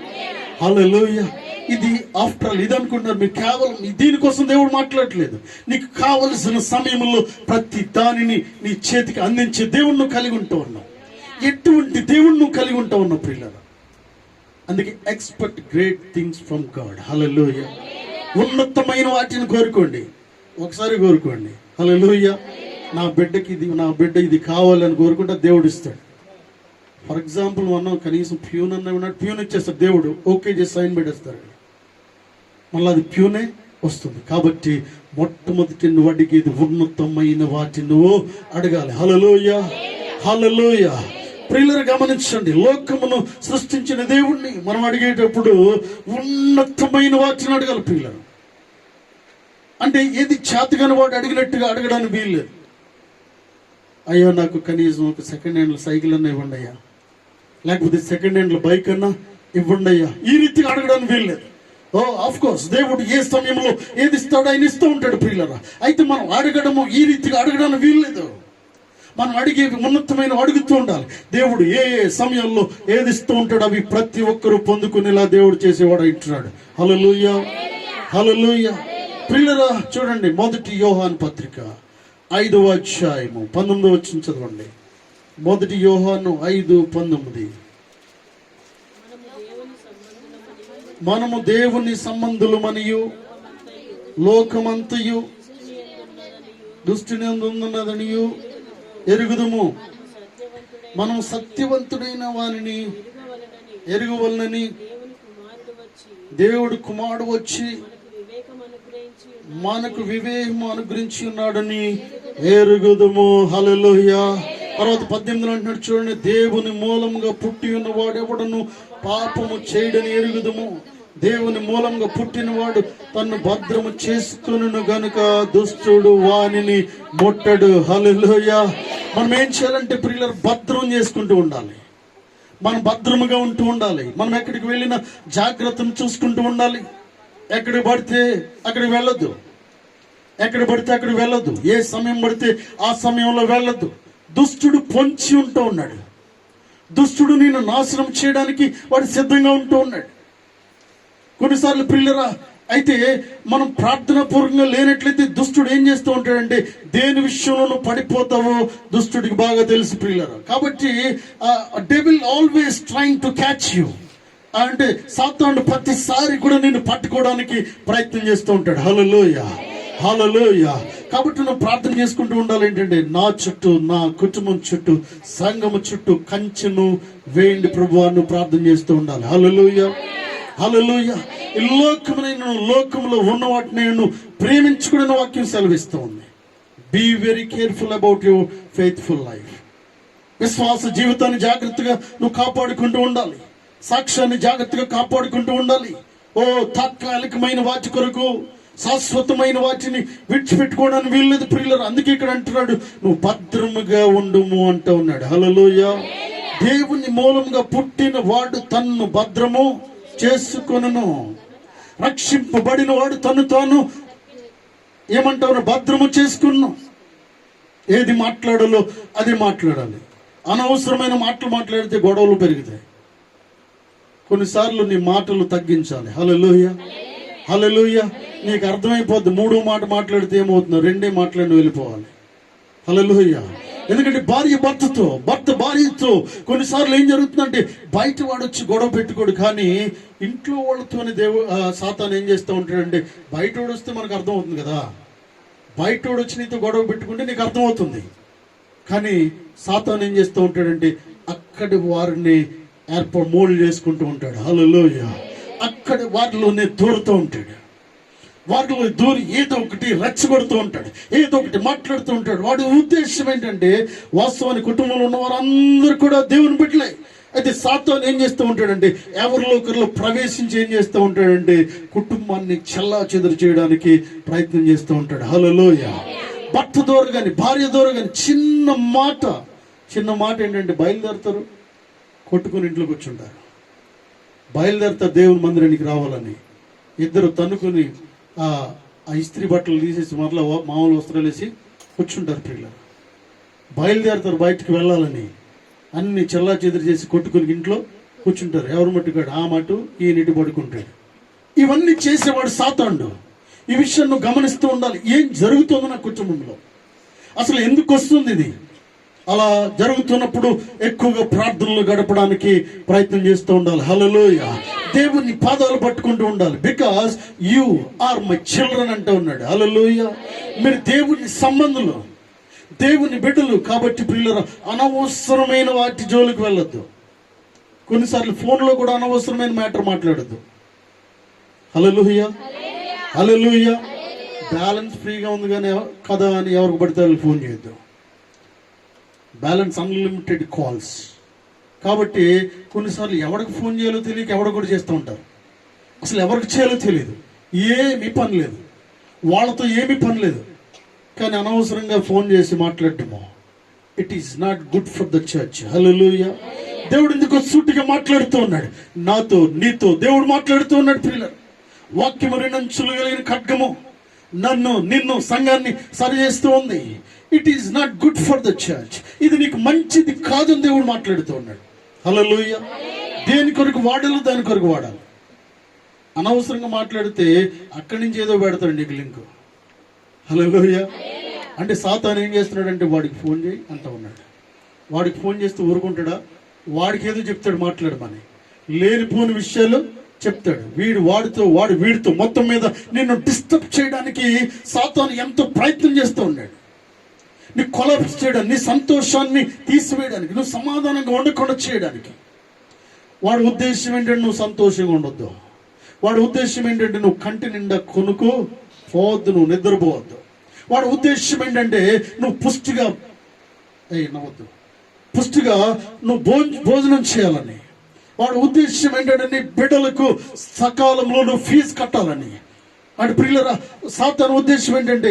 హల్లెలూయా. ఇది ఆఫ్టర్ ఆల్ ఇది అనుకుంటున్నారు మీరు, కేవలం దీనికోసం దేవుడు మాట్లాడట్లేదు. నీకు కావలసిన సమయంలో ప్రతి దానిని నీ చేతికి అందించే దేవుడు నువ్వు కలిగి ఉంటా ఉన్నావు. ఎటువంటి దేవుడు నువ్వు కలిగి ఉంటా ఉన్నావు ప్రియులారా. అందుకే expect great things from God. Hallelujah. ఉన్నతమైన వాటిని కోరుకోండి, ఒకసారి కోరుకోండి. హల్లెలూయా. నా బిడ్డ ఇది కావాలని కోరుకుంటే దేవుడు ఇస్తాడు. ఫర్ ఎగ్జాంపుల్ మనం కనీసం ప్యూన్ అన్న ఉన్నాడు, ప్యూన్ ఇచ్చేస్తాడు దేవుడు, ఓకే చేసి సైన్ పెట్టేస్తాడు. మళ్ళీ అది ప్యూనే వస్తుంది. కాబట్టి మొట్టమొదటి నువ్వు అడిగేది ఉన్నతమైన వాటిని నువ్వు అడగాలి. హల్లెలూయా, హల్లెలూయా. ప్రియులారా గమనించండి, లోకమును సృష్టించిన దేవుణ్ణి మనం అడిగేటప్పుడు ఉన్నతమైన వాటిని అడగాలి ప్రియులారా. అంటే ఏది చేతగాని వాడు అడిగినట్టుగా అడగడానికి వీల్లేదు. అయ్యా నాకు కనీసం ఒక సెకండ్ హ్యాండ్ సైకిల్ అన్నా ఇవ్వండి అయ్యా, లేకపోతే సెకండ్ హ్యాండ్ బైక్ అన్నా ఇవ్వండి అయ్యా, ఈ రీతిగా అడగడానికి వీల్లేదు. ఆఫ్ కోర్స్ దేవుడు ఏ సమయంలో ఏది ఇస్తాడో ఆయన ఇస్తూ ఉంటాడు ప్రియులారా. అయితే మనం అడగడము ఈ రీతిగా అడగడానికి వీల్లేదు. మనం అడిగేవి ఉన్నతమైన అడుగుతూ ఉండాలి. దేవుడు ఏ సమయంలో ఏది ఇస్తూ ఉంటాడు అవి ప్రతి ఒక్కరూ పొందుకునేలా దేవుడు చేసేవాడు అంటున్నాడు. హల్లెలూయా, హల్లెలూయా. ప్రియులారా చూడండి, 1 యోహాను పత్రిక 5వ అధ్యాయము 19వ వచనం చదవండి. 1 యోహాను 5:19. మనము దేవుని సంబంధులమనియు లోకమంతయు దుష్టుని ఉన్నదనియు ఎరుగుదుము. మనం సత్యవంతుడైన వానిని ఎరుగవలనని దేవుడు కుమారుడు వచ్చి మనకు వివేకము అనుగ్రహించి ఉన్నాడని ఎరుగుదుము. హల్లెలూయా. తర్వాత 18 అంటున్నాడు చూడండి, దేవుని మూలంగా పుట్టి ఉన్నవాడు ఎవడను పాపము చేయడని ఎరుగుదుము. దేవుని మూలంగా పుట్టినవాడు తన్ను భద్రము చేసుకును గనుక దుష్టుడు వానిని ముట్టడు. హల్లెలూయా. మనం ఏం చేయాలంటే ప్రియులారా, భద్రం చేసుకుంటూ ఉండాలి. మనం భద్రముగా ఉంటూ ఉండాలి. మనం ఎక్కడికి వెళ్ళినా జాగ్రత్తను చూసుకుంటూ ఉండాలి. ఎక్కడికి పడితే అక్కడికి వెళ్ళొద్దు, ఎక్కడ పడితే అక్కడికి వెళ్ళొద్దు, ఏ సమయం పడితే ఆ సమయంలో వెళ్ళొద్దు. దుష్టుడు పొంచి ఉంటూ ఉన్నాడు. దుష్టుడు నిన్ను నాశనం చేయడానికి వాడు సిద్ధంగా ఉంటూ ఉన్నాడు. కొన్నిసార్లు ప్రియులారా, అయితే మనం ప్రార్థనా పూర్వకంగా లేనట్లయితే దుష్టుడు ఏం చేస్తూ ఉంటాడంటే దేని విషయంలో నువ్వు పడిపోతావో దుష్టుడికి బాగా తెలుసు ప్రియులారా. కాబట్టి devil always trying to catch you. అంటే సాతానుడు ప్రతిసారి కూడా నిన్ను పట్టుకోవడానికి ప్రయత్నం చేస్తూ ఉంటాడు. హల్లెలూయా, హల్లెలూయా. కాబట్టి నువ్వు ప్రార్థన చేసుకుంటూ ఉండాలి. ఏంటంటే నా చుట్టూ, నా కుటుంబం చుట్టూ, సంఘము చుట్టూ కంచెను వేయండి ప్రభువా, నువ్వు ప్రార్థన చేస్తూ ఉండాలి. హల్లెలూయా. హల్లెలూయా. ఈ లోకంలో ఉన్న వాటిని నువ్వు ప్రేమించుకునే వాక్యం సెలవిస్తూ ఉంది. Be very careful about your faithful life. విశ్వాస జీవితాన్ని జాగ్రత్తగా నువ్వు కాపాడుకుంటూ ఉండాలి. సాక్ష్యాన్ని జాగ్రత్తగా కాపాడుకుంటూ ఉండాలి. తాత్కాలికమైన వాటి కొరకు శాశ్వతమైన వాటిని విడిచిపెట్టుకోవడానికి వీల్లేదు ప్రియులారా. అందుకే ఇక్కడ అంటున్నాడు, నువ్వు భద్రముగా ఉండుము అంటూ ఉన్నాడు. హల్లెలూయా. దేవుని మూలంగా పుట్టిన వాడు తన్ను భద్రము చేసుకొనును. రక్షింపబడిన వాడు తను తాను ఏమంటావు భద్రము చేసుకున్నాం. ఏది మాట్లాడాలో అది మాట్లాడాలి. అనవసరమైన మాటలు మాట్లాడితే గొడవలు పెరుగుతాయి. కొన్నిసార్లు నీ మాటలు తగ్గించాలి. హల్లెలూయా, హల్లెలూయా. నీకు అర్థమైపోద్ది. మూడో మాట మాట్లాడితే ఏమవుతుందో, రెండే మాట్లాడి వెళ్ళిపోవాలి. హల్లెలూయా. ఎందుకంటే భర్త భార్యతో కొన్నిసార్లు ఏం జరుగుతుందంటే, బయట వాడు వచ్చి గొడవ పెట్టుకోడు, కానీ ఇంట్లో వాళ్ళతోనే సాతాను ఏం చేస్తూ ఉంటాడంటే, బయట వాడు వస్తే మనకు అర్థమవుతుంది కదా. బయట వాడు వచ్చి నీతో గొడవ పెట్టుకుంటే నీకు అర్థమవుతుంది, కానీ సాతాను ఏం చేస్తూ ఉంటాడంటే అక్కడి వారిని మోల్డ్ చేసుకుంటూ ఉంటాడు. హల్లెలూయా. అక్కడ వారిలోనే దూరుతూ ఉంటాడు. వాటిలో దూరి ఏదో ఒకటి రెచ్చగొడుతూ ఉంటాడు, ఏదో ఒకటి మాట్లాడుతూ ఉంటాడు. వాడి ఉద్దేశం ఏంటంటే, వాస్తవానికి కుటుంబంలో ఉన్న వారందరూ కూడా దేవుని బిడ్డలే. అయితే సాతాను ఏం చేస్తూ ఉంటాడంటే, ఎవరిలో ఒకరిలో ప్రవేశించి ఏం చేస్తూ ఉంటాడంటే, కుటుంబాన్ని చెల్లా చెదురు చేయడానికి ప్రయత్నం చేస్తూ ఉంటాడు. హల్లెలూయా. భర్త ద్వారా కానీ భార్య ద్వారా కానీ చిన్న మాట ఏంటంటే, బయలుదేరుతారు, కొట్టుకుని ఇంట్లో కూర్చుంటారు. బయలుదేరుతారు దేవుని మందిరానికి రావాలని. ఇద్దరు తన్నుకుని ఆ ఇస్త్రీ బట్టలు తీసేసి మరలా మామూలు వస్త్రాలు వేసి కూర్చుంటారు. పిల్లలు బయలుదేరుతారు బయటికి వెళ్ళాలని. అన్ని చెల్లా చెదురు చేసి కొట్టుకుని ఇంట్లో కూర్చుంటారు. ఎవరు మట్టుకాడు ఆ మటు ఈ నీటి పడుకుంటాడు. ఇవన్నీ చేసేవాడు సాతానుడు. ఈ విషయం నువ్వు గమనిస్తూ ఉండాలి. ఏం జరుగుతుందో నా కుటుంబంలో, అసలు ఎందుకు వస్తుంది ఇది? అలా జరుగుతున్నప్పుడు ఎక్కువగా ప్రార్థనలు గడపడానికి ప్రయత్నం చేస్తూ ఉండాలి. హల్లెలూయా. దేవుని పాదాలు పట్టుకుంటూ ఉండాలి. Because you are my children అంటూ ఉన్నాడు. హల్లెలూయా. మీరు దేవుని సంబంధులు, దేవుని బిడ్డలు. కాబట్టి పిల్లలు అనవసరమైన వాటి జోలికి వెళ్ళొద్దు. కొన్నిసార్లు ఫోన్లో కూడా అనవసరమైన మ్యాటర్ మాట్లాడద్దు. హల్లెలూయా, హల్లెలూయా. బ్యాలెన్స్ ఫ్రీగా ఉంది కానీ కదా అని ఎవరికి పడితే వాళ్ళకి ఫోన్ చేయొద్దు. Balance unlimited calls. కాబట్టి కొన్నిసార్లు ఎవరికి ఫోన్ చేయాలో తెలియక ఎవడ కూడా చేస్తూ ఉంటారు. అసలు ఎవరికి చేయాలో తెలియదు, ఏమీ పని లేదు, వాళ్ళతో ఏమీ పని లేదు, కానీ అనవసరంగా ఫోన్ చేసి మాట్లాడటము it is not good for the church. Hallelujah. దేవుడు ఎందుకు సూటిగా మాట్లాడుతూ ఉన్నాడు నాతో, నీతో. దేవుడు మాట్లాడుతూ ఉన్నాడు. పిల్లలు, వాక్యము రెండంచులు కలిగిన ఖడ్గము నిన్ను సంఘాన్ని సరి చేస్తూ ఉంది. It is not good for the church. ఇది నీకు మంచిది కాదని దేవుడు మాట్లాడుతూ ఉన్నాడు. హల్లెలూయా. దేని కొరకు వాడాలో దాని కొరకు వాడాలి. అనవసరంగా మాట్లాడితే అక్కడి నుంచి ఏదో పెడతాడు నీకు లింక్. హల్లెలూయా. అంటే సాతాను ఏం చేస్తున్నాడంటే, వాడికి ఫోన్ చేయి అంటూ ఉన్నాడు. వాడికి ఫోన్ చేస్తూ ఊరుకుంటాడా? వాడికి ఏదో చెప్తాడు మాట్లాడమని, లేనిపోని విషయాలు చెప్తాడు. వాడు వీడితో మొత్తం మీద నిన్ను డిస్టర్బ్ చేయడానికి సాతాను ఎంతో ప్రయత్నం చేస్తూ ఉన్నాడు. నీ కొలాప్స్ చేయడానికి, నీ సంతోషాన్ని తీసివేయడానికి, నువ్వు సమాధానంగా ఉండకుండా చేయడానికి. వాడి ఉద్దేశం ఏంటంటే నువ్వు సంతోషంగా ఉండొద్దు. వాడి ఉద్దేశం ఏంటంటే నువ్వు కంటి నిండా కొనుక్కు పోవద్దు, నువ్వు నిద్రపోవద్దు. వాడి ఉద్దేశం ఏంటంటే నువ్వు పుష్టిగా నువ్వు భోజనం చేయాలని. వాడి ఉద్దేశం ఏంటంటే నీ బిడ్డలకు సకాలంలో నువ్వు ఫీజు కట్టాలని. అంటే ప్రియులరా, సాతాను ఉద్దేశం ఏంటంటే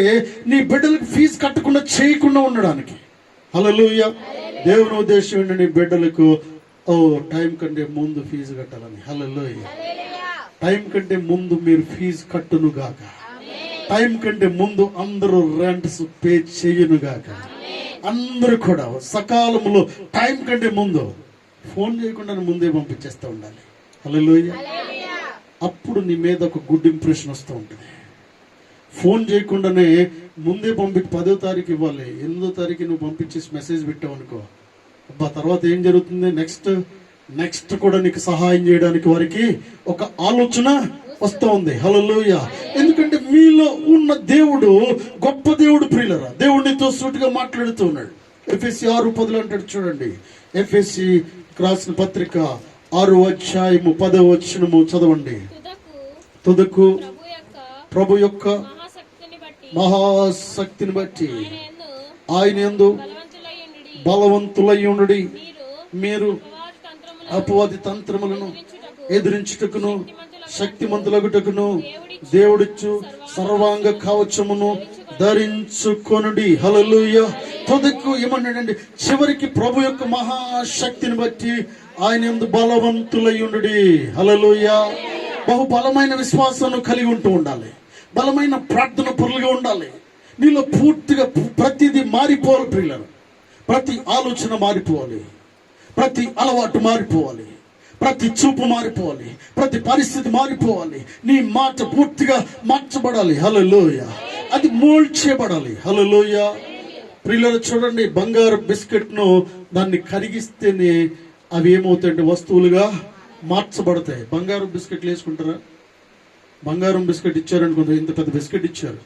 నీ బిడ్డలకు ఫీజు కట్టకుండా చేయకుండా ఉండడానికి. హల్లెలూయా. దేవుని ఉద్దేశం ఏంటంటే నీ బిడ్డలకు టైం కంటే ముందు ఫీజు కట్టాలని. హల్లెలూయా. టైం కంటే ముందు మీరు ఫీజు కట్టును గాక. టైం కంటే ముందు అందరూ రెంట్స్ పే చేయను గాక. అందరూ కూడా సకాలంలో టైం కంటే ముందు, ఫోన్ చేయకుండా ముందే పంపించేస్తూ ఉండాలి. హల్లెలూయా. అప్పుడు నీ మీద ఒక గుడ్ ఇంప్రెషన్ వస్తూ ఉంటుంది. ఫోన్ చేయకుండానే ముందే 10వ తారీఖు ఇవ్వాలి, 8వ తారీఖు నువ్వు పంపించేసి మెసేజ్ పెట్టావు అనుకో, అబ్బా తర్వాత ఏం జరుగుతుంది, నెక్స్ట్ కూడా నీకు సహాయం చేయడానికి వారికి ఒక ఆలోచన వస్తూ ఉంది. హల్లెలూయా. ఎందుకంటే మీలో ఉన్న దేవుడు గొప్ప దేవుడు. ప్రియులరా, దేవుడితో సూటిగా మాట్లాడుతూ ఉన్నాడు. ఎఫెసీ 6:10 అంటాడు చూడండి. ఎఫెసీ రాసిన పత్రిక 6వ అధ్యాయము 10వ వచనము చదవండి. తుదకు ప్రభు యొక్క మహాశక్తిని బట్టి ఆయన యందు బలవంతులయ్యుండుడి. మీరు అపవాది తంత్రములను ఎదిరించుటకును శక్తిమంతులగుటకును దేవుడిచ్చు సర్వాంగ కవచమును ధరించుకొనుడి. హల్లెలూయా. తుదకు ఏమన్నాడండి? చివరికి ప్రభు యొక్క మహాశక్తిని బట్టి ఆయన యందు బలవంతులయ్యుండుడి. హల్లెలూయా. బహుబలమైన విశ్వాసాన్ని కలిగి ఉంటూ ఉండాలి. బలమైన ప్రార్థన పరులుగా ఉండాలి. నీలో పూర్తిగా ప్రతిదీ మారిపోవాలి ప్రియులారా. ప్రతి ఆలోచన మారిపోవాలి, ప్రతి అలవాటు మారిపోవాలి, ప్రతి చూపు మారిపోవాలి, ప్రతి పరిస్థితి మారిపోవాలి. నీ మాట పూర్తిగా మార్చబడాలి. హల్లెలూయా. అది మోల్డ్ చేయబడాలి. హల్లెలూయా. ప్రియులారా చూడండి, బంగారు బిస్కెట్ ను దాన్ని కరిగిస్తేనే అవి ఏమవుతాయంటే వస్తువులుగా మార్చబడతాయి. బంగారం బిస్కెట్లు వేసుకుంటారా? బంగారం బిస్కెట్ ఇచ్చారనుకుంటా, ఇంత పెద్ద బిస్కెట్ ఇచ్చారు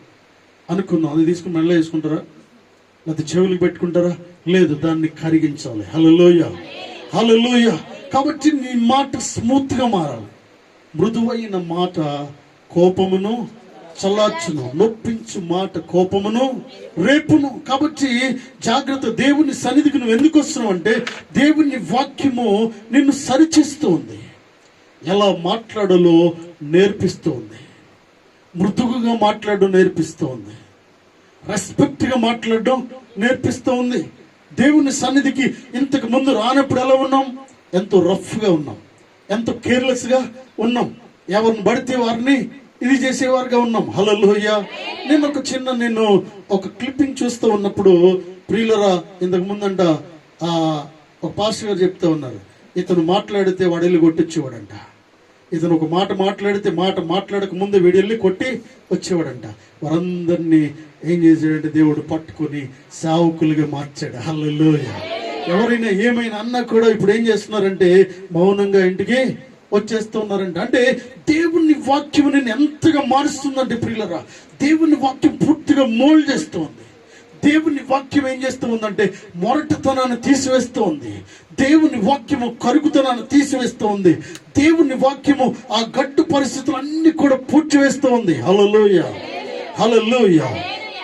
అనుకుందాం, అది తీసుకుని మెల్ల వేసుకుంటారా? లేకపోతే చెవులకు పెట్టుకుంటారా? లేదు, దాన్ని కరిగించాలి. హల్లెలూయా. హల్లెలూయా. కాబట్టి నీ మాట స్మూత్ గా మారాలి. మృదువైన మాట కోపమును చల్లార్చును, నొప్పించు మాట కోపమును రేపును. కాబట్టి జాగ్రత్త. దేవుని సన్నిధికి నువ్వు ఎందుకు వస్తున్నావు అంటే దేవుని వాక్యము నిన్ను సరిచేస్తూ ఉంది, ఎలా మాట్లాడాలో నేర్పిస్తూ ఉంది, మృదువుగా మాట్లాడడం నేర్పిస్తూ ఉంది, రెస్పెక్ట్ గా మాట్లాడడం నేర్పిస్తూ ఉంది. దేవుని సన్నిధికి ఇంతకు ముందు రానప్పుడు ఎలా ఉన్నాం? ఎంతో రఫ్ గా ఉన్నాం, ఎంతో కేర్లెస్ గా ఉన్నాం, ఎవరిని పడితే వారిని ఇది చేసేవారుగా ఉన్నాం. హల్లెలూయా. నేను ఒక క్లిప్పింగ్ చూస్తూ ఉన్నప్పుడు ప్రియులరా, ఇంతకు ముందంట ఒక పాస్టర్ గారు చెప్తూ ఉన్నారు, ఇతను మాట్లాడితే వాడు వెళ్ళి కొట్టించేవాడంట. ఇతను ఒక మాట మాట్లాడితే మాట్లాడక ముందు వీడెళ్ళి కొట్టి వచ్చేవాడంట. వారందరినీ ఏం చేశాడంటే దేవుడు పట్టుకొని సేవకులుగా మార్చాడు. హల్లెలూయా. ఎవరైనా ఏమైనా అన్నా కూడా ఇప్పుడు ఏం చేస్తున్నారంటే మౌనంగా ఇంటికి వచ్చేస్తూ ఉన్నారంట. అంటే దేవుని వాక్యం నేను ఎంతగా మారుస్తుందంటే ప్రియులరా, దేవుని వాక్యం పూర్తిగా మోల్డ్ చేస్తూ ఉంది. దేవుని వాక్యం ఏం చేస్తూ ఉందంటే మొరటుతనాన్ని తీసివేస్తూ ఉంది. దేవుని వాక్యము కరుగుతనాన్ని తీసివేస్తూ ఉంది. దేవుని వాక్యము ఆ గడ్డు పరిస్థితులన్నీ కూడా పూడ్చివేస్తూ ఉంది. Hallelujah. Hallelujah.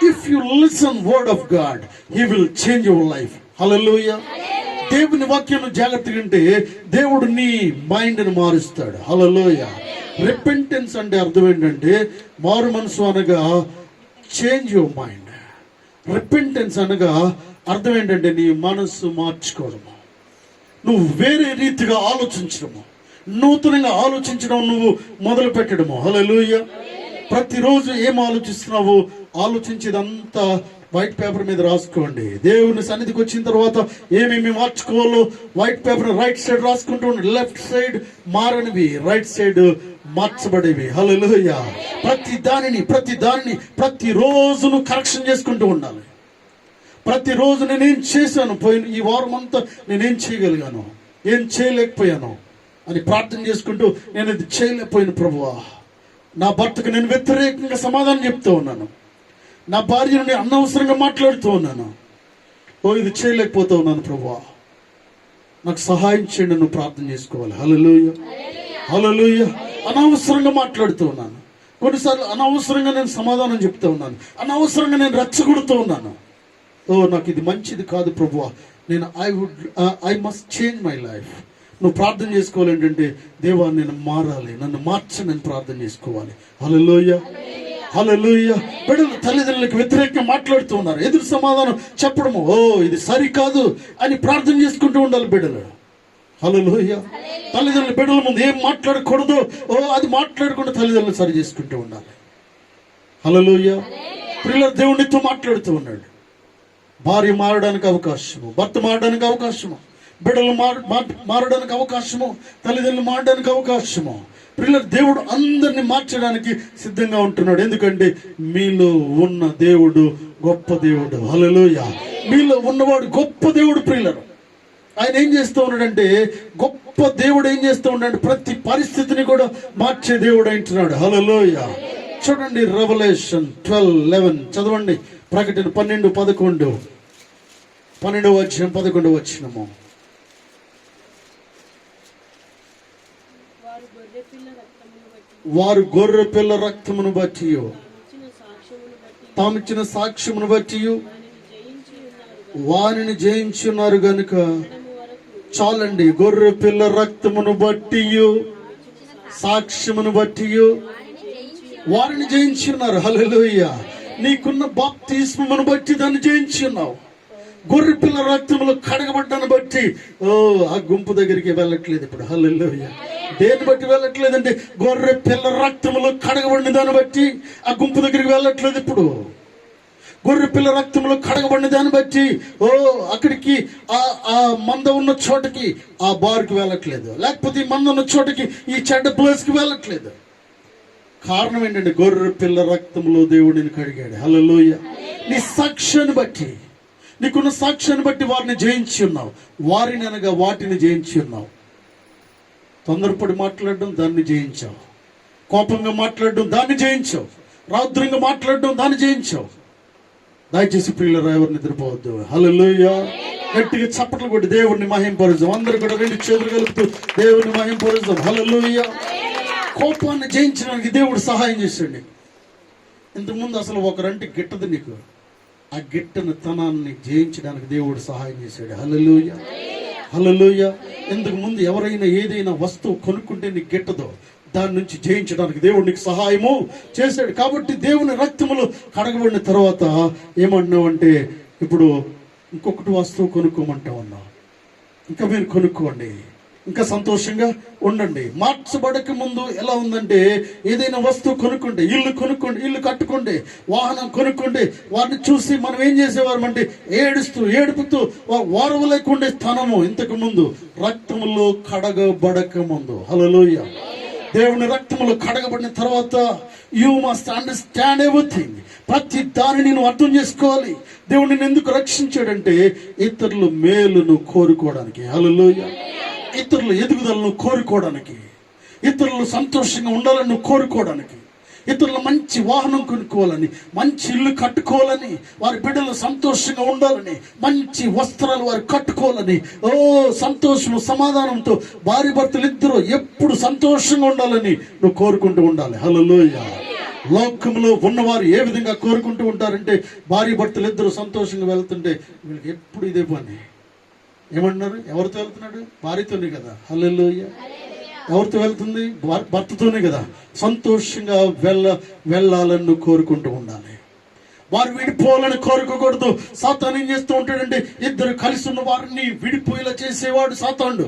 If you listen word of God, he will change your life. Hallelujah. దేవుని వాక్యం జాగ్రత్తగా వింటే దేవుడు నీ మైండ్ ని మారుస్తాడు. హల్లెలూయా. రిపెంటెన్స్ అంటే అర్థం ఏంటంటే మారు మనసు అనగా చేంజ్ యువర్ మైండ్. రిపెంటెన్స్ అనగా అర్థం ఏంటంటే నీ మనసు మార్చుకోవడము, నువ్వు వేరే రీతిగా ఆలోచించడము, నూతనంగా ఆలోచించడం నువ్వు మొదలు పెట్టడము. హల్లెలూయా. ప్రతిరోజు ఏం ఆలోచిస్తున్నావు? ఆలోచించేదంతా వైట్ పేపర్ మీద రాసుకోండి. దేవుని సన్నిధికి వచ్చిన తర్వాత ఏమేమి మార్చుకోవాలో వైట్ పేపర్ రైట్ సైడ్ రాసుకుంటూ ఉండండి. లెఫ్ట్ సైడ్ మారనివి, రైట్ సైడ్ మార్చబడేవి. హల్లెలూయా. ప్రతి దానిని ప్రతి రోజును కరెక్షన్ చేసుకుంటూ ఉండాలి. ప్రతిరోజు నేనేం చేశాను, పోయిన ఈ వారం అంతా నేనేం చేయగలిగాను, ఏం చేయలేకపోయాను అని ప్రార్థన చేసుకుంటూ నేను ఇది చేయలేకపోయిన ప్రభువా, నా భర్తకు నేను వ్యతిరేకంగా సమాధానం చెప్తూ ఉన్నాను, నా భార్యను నేను అనవసరంగా మాట్లాడుతూ ఉన్నాను, ఇది చేయలేకపోతూ ఉన్నాను ప్రభువా, నాకు సహాయం చేయండి, నువ్వు ప్రార్థన చేసుకోవాలి. హల్లెలూయా. హల్లెలూయా. అనవసరంగా మాట్లాడుతూ ఉన్నాను, కొన్నిసార్లు అనవసరంగా నేను సమాధానం చెప్తూ ఉన్నాను, అనవసరంగా నేను రెచ్చగొడుతూ ఉన్నాను. నాకు ఇది మంచిది కాదు ప్రభువా, నేను I must change my life. నువ్వు ప్రార్థన చేసుకోవాలి ఏంటంటే దేవా నేను మారాలి, నన్ను మార్చని నేను ప్రార్థన చేసుకోవాలి. హల్లెలూయా. హల్లెలూయా. బిడ్డలు తల్లిదండ్రులకు వ్యతిరేకంగా మాట్లాడుతూ ఉన్నారు, ఎదురు సమాధానం చెప్పడము, ఇది సరికాదు అని ప్రార్థన చేసుకుంటూ ఉండాలి బిడ్డలు. హల్లెలూయా. తల్లిదండ్రుల బిడ్డల ముందు ఏం మాట్లాడకూడదు, అది మాట్లాడకుండా తల్లిదండ్రులు సరి చేసుకుంటూ ఉండాలి. హల్లెలూయా. పిల్లలు దేవునితో మాట్లాడుతూ ఉన్నాడు. భార్య మారడానికి అవకాశము, భర్త మారడానికి అవకాశము, బిడ్డలు మారడానికి అవకాశము, తల్లిదండ్రులు మారడానికి అవకాశము. పిల్లలు దేవుడు అందరినీ మార్చడానికి సిద్ధంగా ఉంటున్నాడు. ఎందుకంటే మీలో ఉన్న దేవుడు గొప్ప దేవుడు. హల్లెలూయా. మీలో ఉన్నవాడు గొప్ప దేవుడు. పిల్లలు ఆయన ఏం చేస్తూ ఉన్నాడంటే గొప్ప దేవుడు ఏం చేస్తూ ఉన్నాడు, ప్రతి పరిస్థితిని కూడా మార్చే దేవుడు అంటున్నాడు. హల్లెలూయా. చూడండి రెవల్యూషన్ 12:11 చదవండి. ప్రకటన 12:11 12వ అధ్యాయం 11వ వచనము. వారు గొర్రె పిల్ల రక్తమును బట్టి తామిచ్చిన సాక్ష్యమును బట్టి వారిని జయించి ఉన్నారు గనుక చాలండి. గొర్రె పిల్ల రక్తమును బట్టి సాక్ష్యమును బట్టి వారిని జయించి ఉన్నారు. హల్లెలూయా. నీకున్న బాప్తిస్మమును బట్టి దాన్ని జయించి ఉన్నావు. గొర్రె పిల్ల రక్తములో కడగబడ్డాను బట్టి ఆ గుంపు దగ్గరికి వెళ్ళట్లేదు ఇప్పుడు. హల్లెలూయా. దేన్ని బట్టి వెళ్ళట్లేదంటే గొర్రె పిల్ల రక్తములో కడగబడిన దాన్ని బట్టి ఆ గుంపు దగ్గరికి వెళ్ళట్లేదు ఇప్పుడు. గొర్రె పిల్ల రక్తంలో కడగబడిన దాన్ని బట్టి అక్కడికి ఆ మంద ఉన్న చోటకి ఆ బార్కి వెళ్ళట్లేదు, లేకపోతే ఈ మంద ఉన్న చోటకి ఈ చెడ్డ ప్లేస్కి వెళ్ళట్లేదు. కారణం ఏంటంటే గొర్రె పిల్ల రక్తంలో దేవుడిని కడిగాడు. హల్లెలూయా. నీ సాక్ష్యాన్ని బట్టి, నీకున్న సాక్ష్యాన్ని బట్టి వారిని జయించి ఉన్నావు. వారిని అనగా వాటిని జయించి ఉన్నావు. తొందరపడి మాట్లాడడం దాన్ని జయించావు, కోపంగా మాట్లాడడం దాన్ని జయించావు, రౌద్రంగా మాట్లాడడం దాన్ని జయించావు. దయచేసి ప్రియులారా ఎవరు నిద్రపోవద్దు. హల్లెలూయా. గట్టిగా చప్పట్లు కొట్టి దేవుడిని మహింపరుద్దాం. అందరూ కూడా రెండు చేతులు కలుపుతూ దేవుడిని మహింపరుద్దాం. హల్లెలూయా. కోపాన్ని జయించడానికి దేవుడు సహాయం చేశాడు. ఇంతకుముందు అసలు ఒకరంటే గిట్టదు నీకు, ఆ గిట్టని తనాన్ని జయించడానికి దేవుడు సహాయం చేశాడు. హల్లెలూయా. హల్లెలూయా. ఇంతకు ముందు ఎవరైనా ఏదైనా వస్తువు కొనుక్కుంటే నీకు గిట్టదో, దాని నుంచి జయించడానికి దేవుడు నీకు సహాయము చేశాడు. కాబట్టి దేవుని రక్తములో కడగబడిన తర్వాత ఏమన్నావు అంటే ఇప్పుడు ఇంకొకటి వస్తువు కొనుక్కోమంటా ఉన్నావు. ఇంకా మీరు కొనుక్కోండి, ఇంకా సంతోషంగా ఉండండి. మార్చబడక ముందు ఎలా ఉందంటే ఏదైనా వస్తువు కొనుక్కోండి, ఇల్లు కట్టుకోండి, వాహనం కొనుక్కోండి. వారిని చూసి మనం ఏం చేసేవారు అంటే ఏడుపుతూ వారవు లేకుండే స్థానము ఇంతకు ముందు రక్తములో కడగబడక ముందు. హల్లెలూయా. దేవుని రక్తములో కడగబడిన తర్వాత యూ మస్ట్ అండర్స్టాండ్ ఎవ్రీథింగ్. ప్రతి దానిని నువ్వు అర్థం చేసుకోవాలి. దేవుడు నిన్ను ఎందుకు రక్షించాడంటే ఇతరుల మేలును కోరుకోవడానికి. హల్లెలూయా. ఇతరుల ఎదుగుదలను కోరుకోవడానికి, ఇతరులు సంతోషంగా ఉండాలని నువ్వు కోరుకోవడానికి, ఇతరులు మంచి వాహనం కొనుక్కోవాలని, మంచి ఇల్లు కట్టుకోవాలని, వారి బిడ్డలు సంతోషంగా ఉండాలని, మంచి వస్త్రాలు వారు కట్టుకోవాలని, సంతోషము సమాధానంతో భార్య భర్తలు ఇద్దరు ఎప్పుడు సంతోషంగా ఉండాలని నువ్వు కోరుకుంటూ ఉండాలి. హల్లెలూయా. లోకంలో ఉన్నవారు ఏ విధంగా కోరుకుంటూ ఉంటారంటే భార్య భర్తలు ఇద్దరు సంతోషంగా వెళ్తుంటే వీళ్ళకి ఎప్పుడు ఇదే పని. ఏమన్నారు? ఎవరితో వెళ్తున్నాడు? భార్యతోనే కదా. హల్లెలూయా. ఎవరితో వెళ్తుంది? భర్తతోనే కదా. సంతోషంగా వెళ్ళాలని నువ్వు కోరుకుంటూ ఉండాలి. వారు విడిపోవాలని కోరుకోకూడదు. సాతాను ఏం చేస్తూ ఉంటాడంటే ఇద్దరు కలిసి ఉన్న వారిని విడిపోయేలా చేసేవాడు సాతానుడు.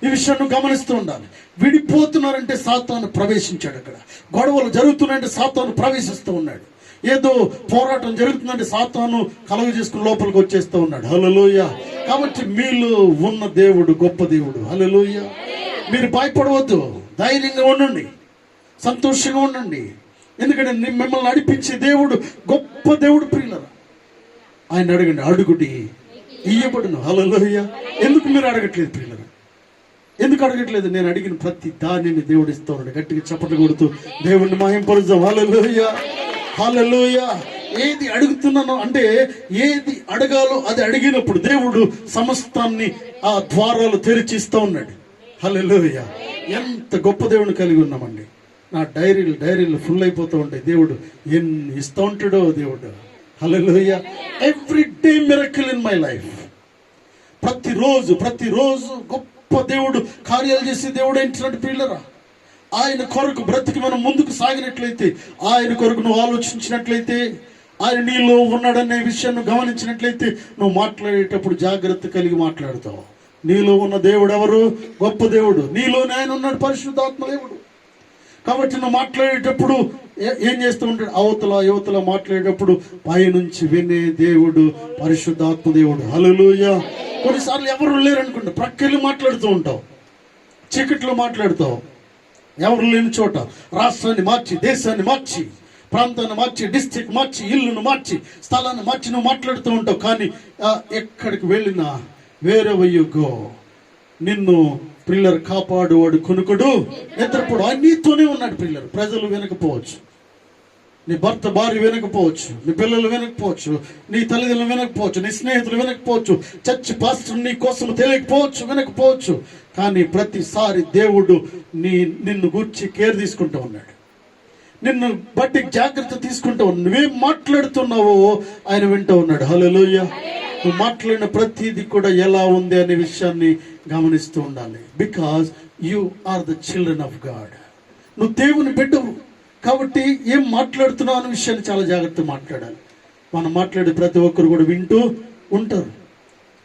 ఈ విషయాన్ని గమనిస్తూ ఉండాలి. విడిపోతున్నారంటే సాతాను ప్రవేశించాడు. అక్కడ గొడవలు జరుగుతున్నాయంటే సాతాను ప్రవేశిస్తూ ఉన్నాడు. ఏదో పోరాటం జరుగుతుందంటే సాతాను కలగ చేసుకుని లోపలికి వచ్చేస్తూ ఉన్నాడు. హల్లెలూయా. కాబట్టి మీలో ఉన్న దేవుడు గొప్ప దేవుడు. హల్లెలూయా. మీరు భయపడవద్దు, ధైర్యంగా ఉండండి, సంతోషంగా ఉండండి. ఎందుకంటే మిమ్మల్ని నడిపించే దేవుడు గొప్ప దేవుడు. ప్రియులారా, ఆయన అడగండి, అడుగుడి ఇయ్యబడును. హల్లెలూయా. ఎందుకు మీరు అడగట్లేదు ప్రియులారా? ఎందుకు అడగట్లేదు? నేను అడిగిన ప్రతి దానిని దేవుడు ఇస్తూ ఉన్నాడు. గట్టిగా చప్పట్లు కొడుతూ దేవుడిని మహింపరుద్దాం. హల్లెలూయా. హల్లెలూయా. ఏది అడుగుతున్నానో అంటే ఏది అడగాలో అది అడిగినప్పుడు దేవుడు సమస్తాన్ని ఆ ద్వారాలు తెరిచిస్తూ ఉన్నాడు. హల్లెలూయా. ఎంత గొప్ప దేవుని కలిగి ఉన్నామండి. నా డైరీలు ఫుల్ అయిపోతూ ఉంటాయి. దేవుడు ఎన్ని ఇస్తూ ఉంటాడో దేవుడు. Hallelujah. Every day miracle in my life. ప్రతిరోజు గొప్ప దేవుడు కార్యాలు చేసే దేవుడు ఏంటంటే ప్రియులరా, ఆయన కొరకు బ్రతికి మనం ముందుకు సాగినట్లయితే, ఆయన కొరకు నువ్వు ఆలోచించినట్లయితే, ఆయన నీలో ఉన్నాడనే విషయాన్ని గమనించినట్లయితే నువ్వు మాట్లాడేటప్పుడు జాగ్రత్త కలిగి మాట్లాడతావు. నీలో ఉన్న దేవుడు ఎవరు? గొప్ప దేవుడు. నీలోనే ఆయన ఉన్నాడు, పరిశుద్ధాత్మ దేవుడు. కాబట్టి నువ్వు మాట్లాడేటప్పుడు ఏం చేస్తూ ఉంటాడు? యువతల మాట్లాడేటప్పుడు పైనుంచి వినే దేవుడు పరిశుద్ధాత్మ దేవుడు. హల్లెలూయా. కొన్నిసార్లు ఎవరు లేరనుకుంటా ప్రక్కలు మాట్లాడుతూ ఉంటావు, చీకట్లో మాట్లాడుతావు, ఎవరు లేని చోట రాష్ట్రాన్ని మార్చి, దేశాన్ని మార్చి, ప్రాంతాన్ని మార్చి, డిస్ట్రిక్ట్ మార్చి, ఇల్లును మార్చి, స్థలాన్ని మార్చి నువ్వు మాట్లాడుతూ ఉంటావు. కానీ ఎక్కడికి వెళ్ళినా వేరెవర్ యు గో, నిన్ను పిల్లలు కాపాడువాడు కొనుకుడు నిద్రపోడు. ఆయన నీతోనే ఉన్నాడు. పిల్లలు ప్రజలు వినకపోవచ్చు, నీ భార్య వినకపోవచ్చు, నీ పిల్లలు వినకపోవచ్చు, నీ తల్లిదండ్రులు వినకపోవచ్చు, నీ స్నేహితులు వినకపోవచ్చు, చర్చ్ పాస్టర్ నీ కోసం తెలియకపోవచ్చు, వినకపోవచ్చు. కానీ ప్రతిసారి దేవుడు నిన్ను గూర్చి కేర్ తీసుకుంటూ ఉన్నాడు, నిన్ను బట్టి జాగ్రత్త తీసుకుంటూ ఉన్నాడు. నువ్వేం మాట్లాడుతున్నావో ఆయన వింటూ ఉన్నాడు. హల్లెలూయా. నువ్వు మాట్లాడిన ప్రతిదీ కూడా ఎలా ఉంది అనే విషయాన్ని గమనిస్తూ ఉండాలి. Because you are the children of God. నువ్వు దేవుని బిడ్డవు కాబట్టి ఏం మాట్లాడుతున్నావు అనే విషయాన్ని చాలా జాగ్రత్తగా మాట్లాడాలి. మనం మాట్లాడే ప్రతి ఒక్కరు కూడా వింటూ ఉంటారు.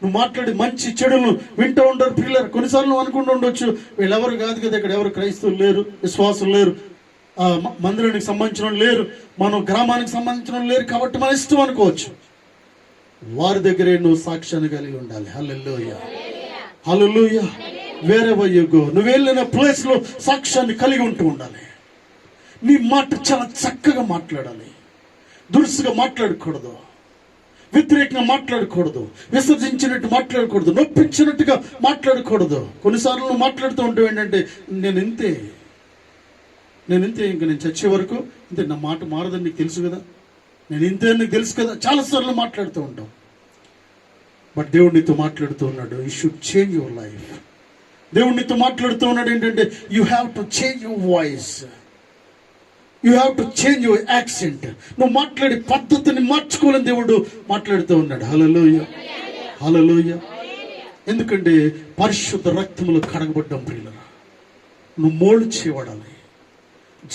నువ్వు మాట్లాడి మంచి చెడులను వింటూ ఉంటారు పిల్లలు. కొన్నిసార్లు నువ్వు అనుకుంటూ ఉండొచ్చు, వీళ్ళెవరు కాదు కదా, ఇక్కడ ఎవరు క్రైస్తవులు లేరు, విశ్వాసులు లేరు, మందిరానికి సంబంధించిన లేరు, మనం గ్రామానికి సంబంధించిన లేరు, కాబట్టి మన ఇష్టం అనుకోవచ్చు. వారి దగ్గరే నువ్వు సాక్ష్యాన్ని కలిగి ఉండాలి. హల్లెలూయా, హల్లెలూయా. వేరెవర్ యు గో, నువ్వు వెళ్ళిన ప్లేస్ లో సాక్ష్యాన్ని కలిగి ఉంటూ ఉండాలి. నీ మాట చాలా చక్కగా మాట్లాడాలి. దురుసుగా మాట్లాడకూడదు, వ్యతిరేకంగా మాట్లాడకూడదు, విసర్జించినట్టు మాట్లాడకూడదు, నొప్పించినట్టుగా మాట్లాడకూడదు. కొన్నిసార్లు నువ్వు మాట్లాడుతూ ఉంటావు ఏంటంటే, నేను ఇంతే, ఇంక నేను చచ్చే వరకు ఇంతే, నా మాట మారదని నీకు తెలుసు కదా, నేను ఇంతే నీకు తెలుసు కదా, చాలాసార్లు మాట్లాడుతూ ఉంటాం. బట్ దేవుడు నీతో మాట్లాడుతూ ఉన్నాడు, you should change your life. దేవుడు నీతో మాట్లాడుతూ ఉన్నాడు ఏంటంటే, you have to change your voice, you have to change your accent. నువ్వు మాట్లాడే పద్ధతిని మార్చుకోవాలని దేవుడు మాట్లాడుతూ ఉన్నాడు. హల్లెలూయా, హల్లెలూయా. ఎందుకంటే పరిశుద్ధ రక్తములో కడగబడ్డం ప్రియులరా. నువ్వు మోల్డ్ చేయబడాలి,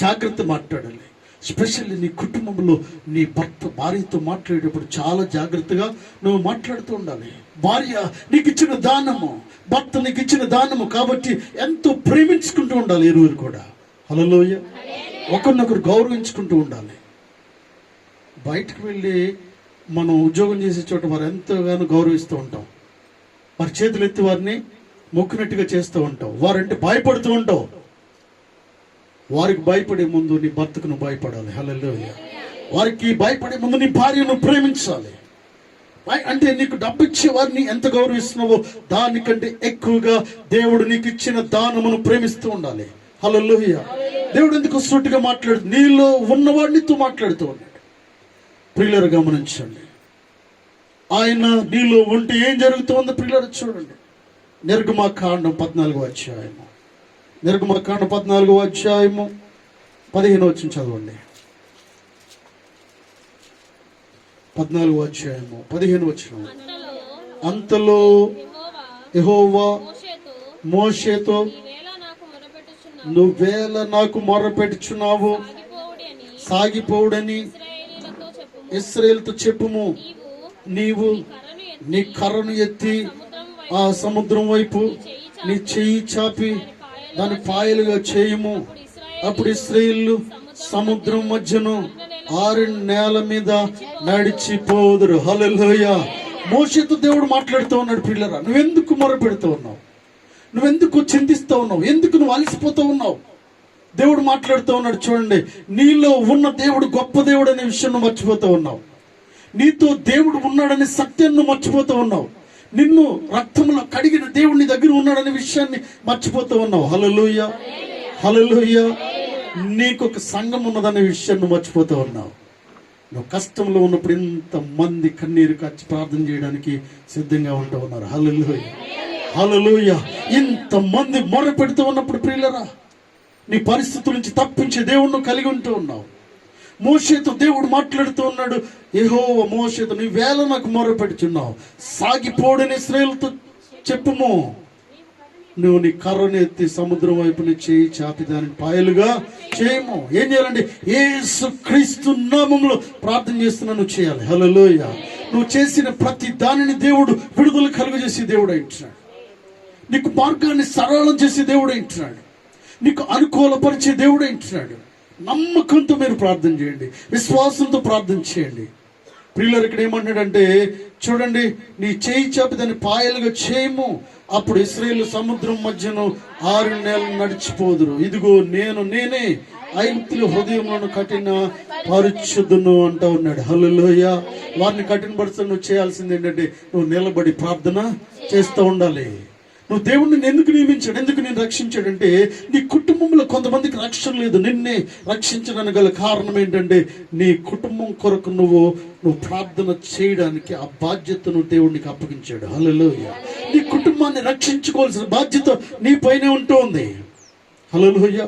జాగ్రత్త మాట్లాడాలి. స్పెషల్లీ నీ కుటుంబంలో నీ భార్యతో మాట్లాడేటప్పుడు చాలా జాగ్రత్తగా నువ్వు మాట్లాడుతూ ఉండాలి. భార్య నీకు ఇచ్చిన దానము, భర్త నీకు ఇచ్చిన దానము కాబట్టి ఎంతో ప్రేమించుకుంటూ ఉండాలి ఇరువురు కూడా. హల్లెలూయా. ఒకరినొకరు గౌరవించుకుంటూ ఉండాలి. బయటకు వెళ్ళి మనం ఉద్యోగం చేసే చోట వారు ఎంతగానో గౌరవిస్తూ ఉంటాం. వారి చేతులు ఎత్తి వారిని మొక్కినట్టుగా చేస్తూ ఉంటావు. వారంటే భయపడుతూ ఉంటావు. వారికి భయపడే ముందు నీ భర్తకు నువ్వు భయపడాలి. హల్లెలూయా. వారికి భయపడే ముందు నీ భార్యను ప్రేమించాలి. అంటే నీకు డబ్బు ఇచ్చే వారిని ఎంత గౌరవిస్తున్నావో దానికంటే ఎక్కువగా దేవుడు నీకు ఇచ్చిన దానమును ప్రేమిస్తూ ఉండాలి. హల్లెలూయా. దేవుడు ఎందుకు సూటిగా మాట్లాడు, నీలో ఉన్నవాడినితో మాట్లాడుతూ ఉన్నాడు. ప్రియులారా గమనించండి, ఆయన నీలో ఉంటే ఏం జరుగుతుందో ప్రియులారా చూడండి. నిర్గమకాండం 14వ అధ్యాయము, నిర్గమకాండం 14వ అధ్యాయము 15వ వచనం చదవండి. 14వ అధ్యాయము 15వ వచనం. అంతలో యెహోవా మోషేతో, నువ్వేళ నాకు మొర్రపెట్టుచున్నావు, సాగిపోవుడని ఇశ్రాయేలుతో చెప్పుము. నీవు నీ కర్రను ఎత్తి ఆ సముద్రం వైపు నీ చెయ్యి చాపి దాని పాయలుగా చేయము. అప్పుడు ఇశ్రాయేలు సముద్రం మధ్యను ఆరిన నేల మీద నడిచిపోదురు. హల్లెలూయా. మోషేతో దేవుడు మాట్లాడుతూ ఉన్నాడు. పిల్లరా, నువ్వెందుకు మొరపెడుతూ ఉన్నావు? నువ్వెందుకు చింతిస్తూ ఉన్నావు? ఎందుకు నువ్వు అలసిపోతూ ఉన్నావు? దేవుడు మాట్లాడుతూ ఉన్నాడు. చూడండి, నీలో ఉన్న దేవుడు గొప్ప దేవుడు అనే విషయం నువ్వు మర్చిపోతూ ఉన్నావు. నీతో దేవుడు ఉన్నాడనే సత్యాన్ని మర్చిపోతూ ఉన్నావు. నిన్ను రక్తంలో కడిగిన దేవుడు నీ దగ్గర ఉన్నాడనే విషయాన్ని మర్చిపోతూ ఉన్నావు. హల్లెలూయా, హల్లెలూయా. నీకు ఒక సంఘం ఉన్నదనే విషయాన్ని మర్చిపోతూ ఉన్నావు. నువ్వు కష్టంలో ఉన్నప్పుడు ఇంతమంది కన్నీరు కాచి ప్రార్థన చేయడానికి సిద్ధంగా ఉంటూ ఉన్నారు. హల్లెలూయా, హల్లెలూయా. ఇంతమంది మొర్ర పెడుతూ ఉన్నప్పుడు ప్రియులరా, నీ పరిస్థితుల నుంచి తప్పించే దేవుణ్ణి కలిగి ఉంటూ ఉన్నావు. మోషేతో దేవుడు మాట్లాడుతూ ఉన్నాడు. యెహోవా మోషేతో, నీ వేళ నాకు మొర్ర పెడుచున్నావు, సాగిపోడని ఇశ్రాయేలుతో చెప్పుము. నువ్వు నీ కర్రను ఎత్తి సముద్రం వైపు నీ చేయి చాపి దాని పాయలుగా చేయము. ఏం చేయాలండి? యేసు క్రీస్తు నామములో ప్రార్థన చేస్తున్నా నువ్వు చేయాలి. హల్లెలూయా. నువ్వు చేసిన ప్రతి దానిని దేవుడు విడుదల కలుగజేసే దేవుడు అంటున్నాడు. నీకు మార్గాన్ని సరళం చేసే దేవుడు అంటున్నాడు. నీకు అనుకూలపరిచే దేవుడు అంటున్నాడు. నమ్మకంతో మీరు ప్రార్థన చేయండి, విశ్వాసంతో ప్రార్థన చేయండి. ప్రియులారు, ఇక్కడ ఏమంటాడంటే చూడండి, నీ చేయి చాపి దాన్ని పాయలుగా చేయము. అప్పుడు ఇశ్రాయేలు సముద్రం మధ్యను 6 నెలలు నడిచిపోదురు. ఇదిగో నేనే ఐగుప్తుల హృదయములను కఠిన పరుచుదును అంటూ ఉన్నాడు. హల్లెలూయా. వారిని కఠినపరుచు నువ్వు చేయాల్సింది ఏంటంటే, నువ్వు నిలబడి ప్రార్థన చేస్తూ ఉండాలి. నువ్వు దేవుడిని ఎందుకు నియమించాడు, ఎందుకు నేను రక్షించాడంటే నీ కుటుంబంలో కొంతమందికి రక్షణ లేదు. నిన్నే రక్షించడానికి గల కారణం ఏంటంటే నీ కుటుంబం కొరకు నువ్వు ప్రార్థన చేయడానికి ఆ బాధ్యతను దేవుడికి అప్పగించాడు. హల్లెలూయా. నీ కుటుంబాన్ని రక్షించుకోవాల్సిన బాధ్యత నీ పైనే ఉంటూ ఉంది. హల్లెలూయా.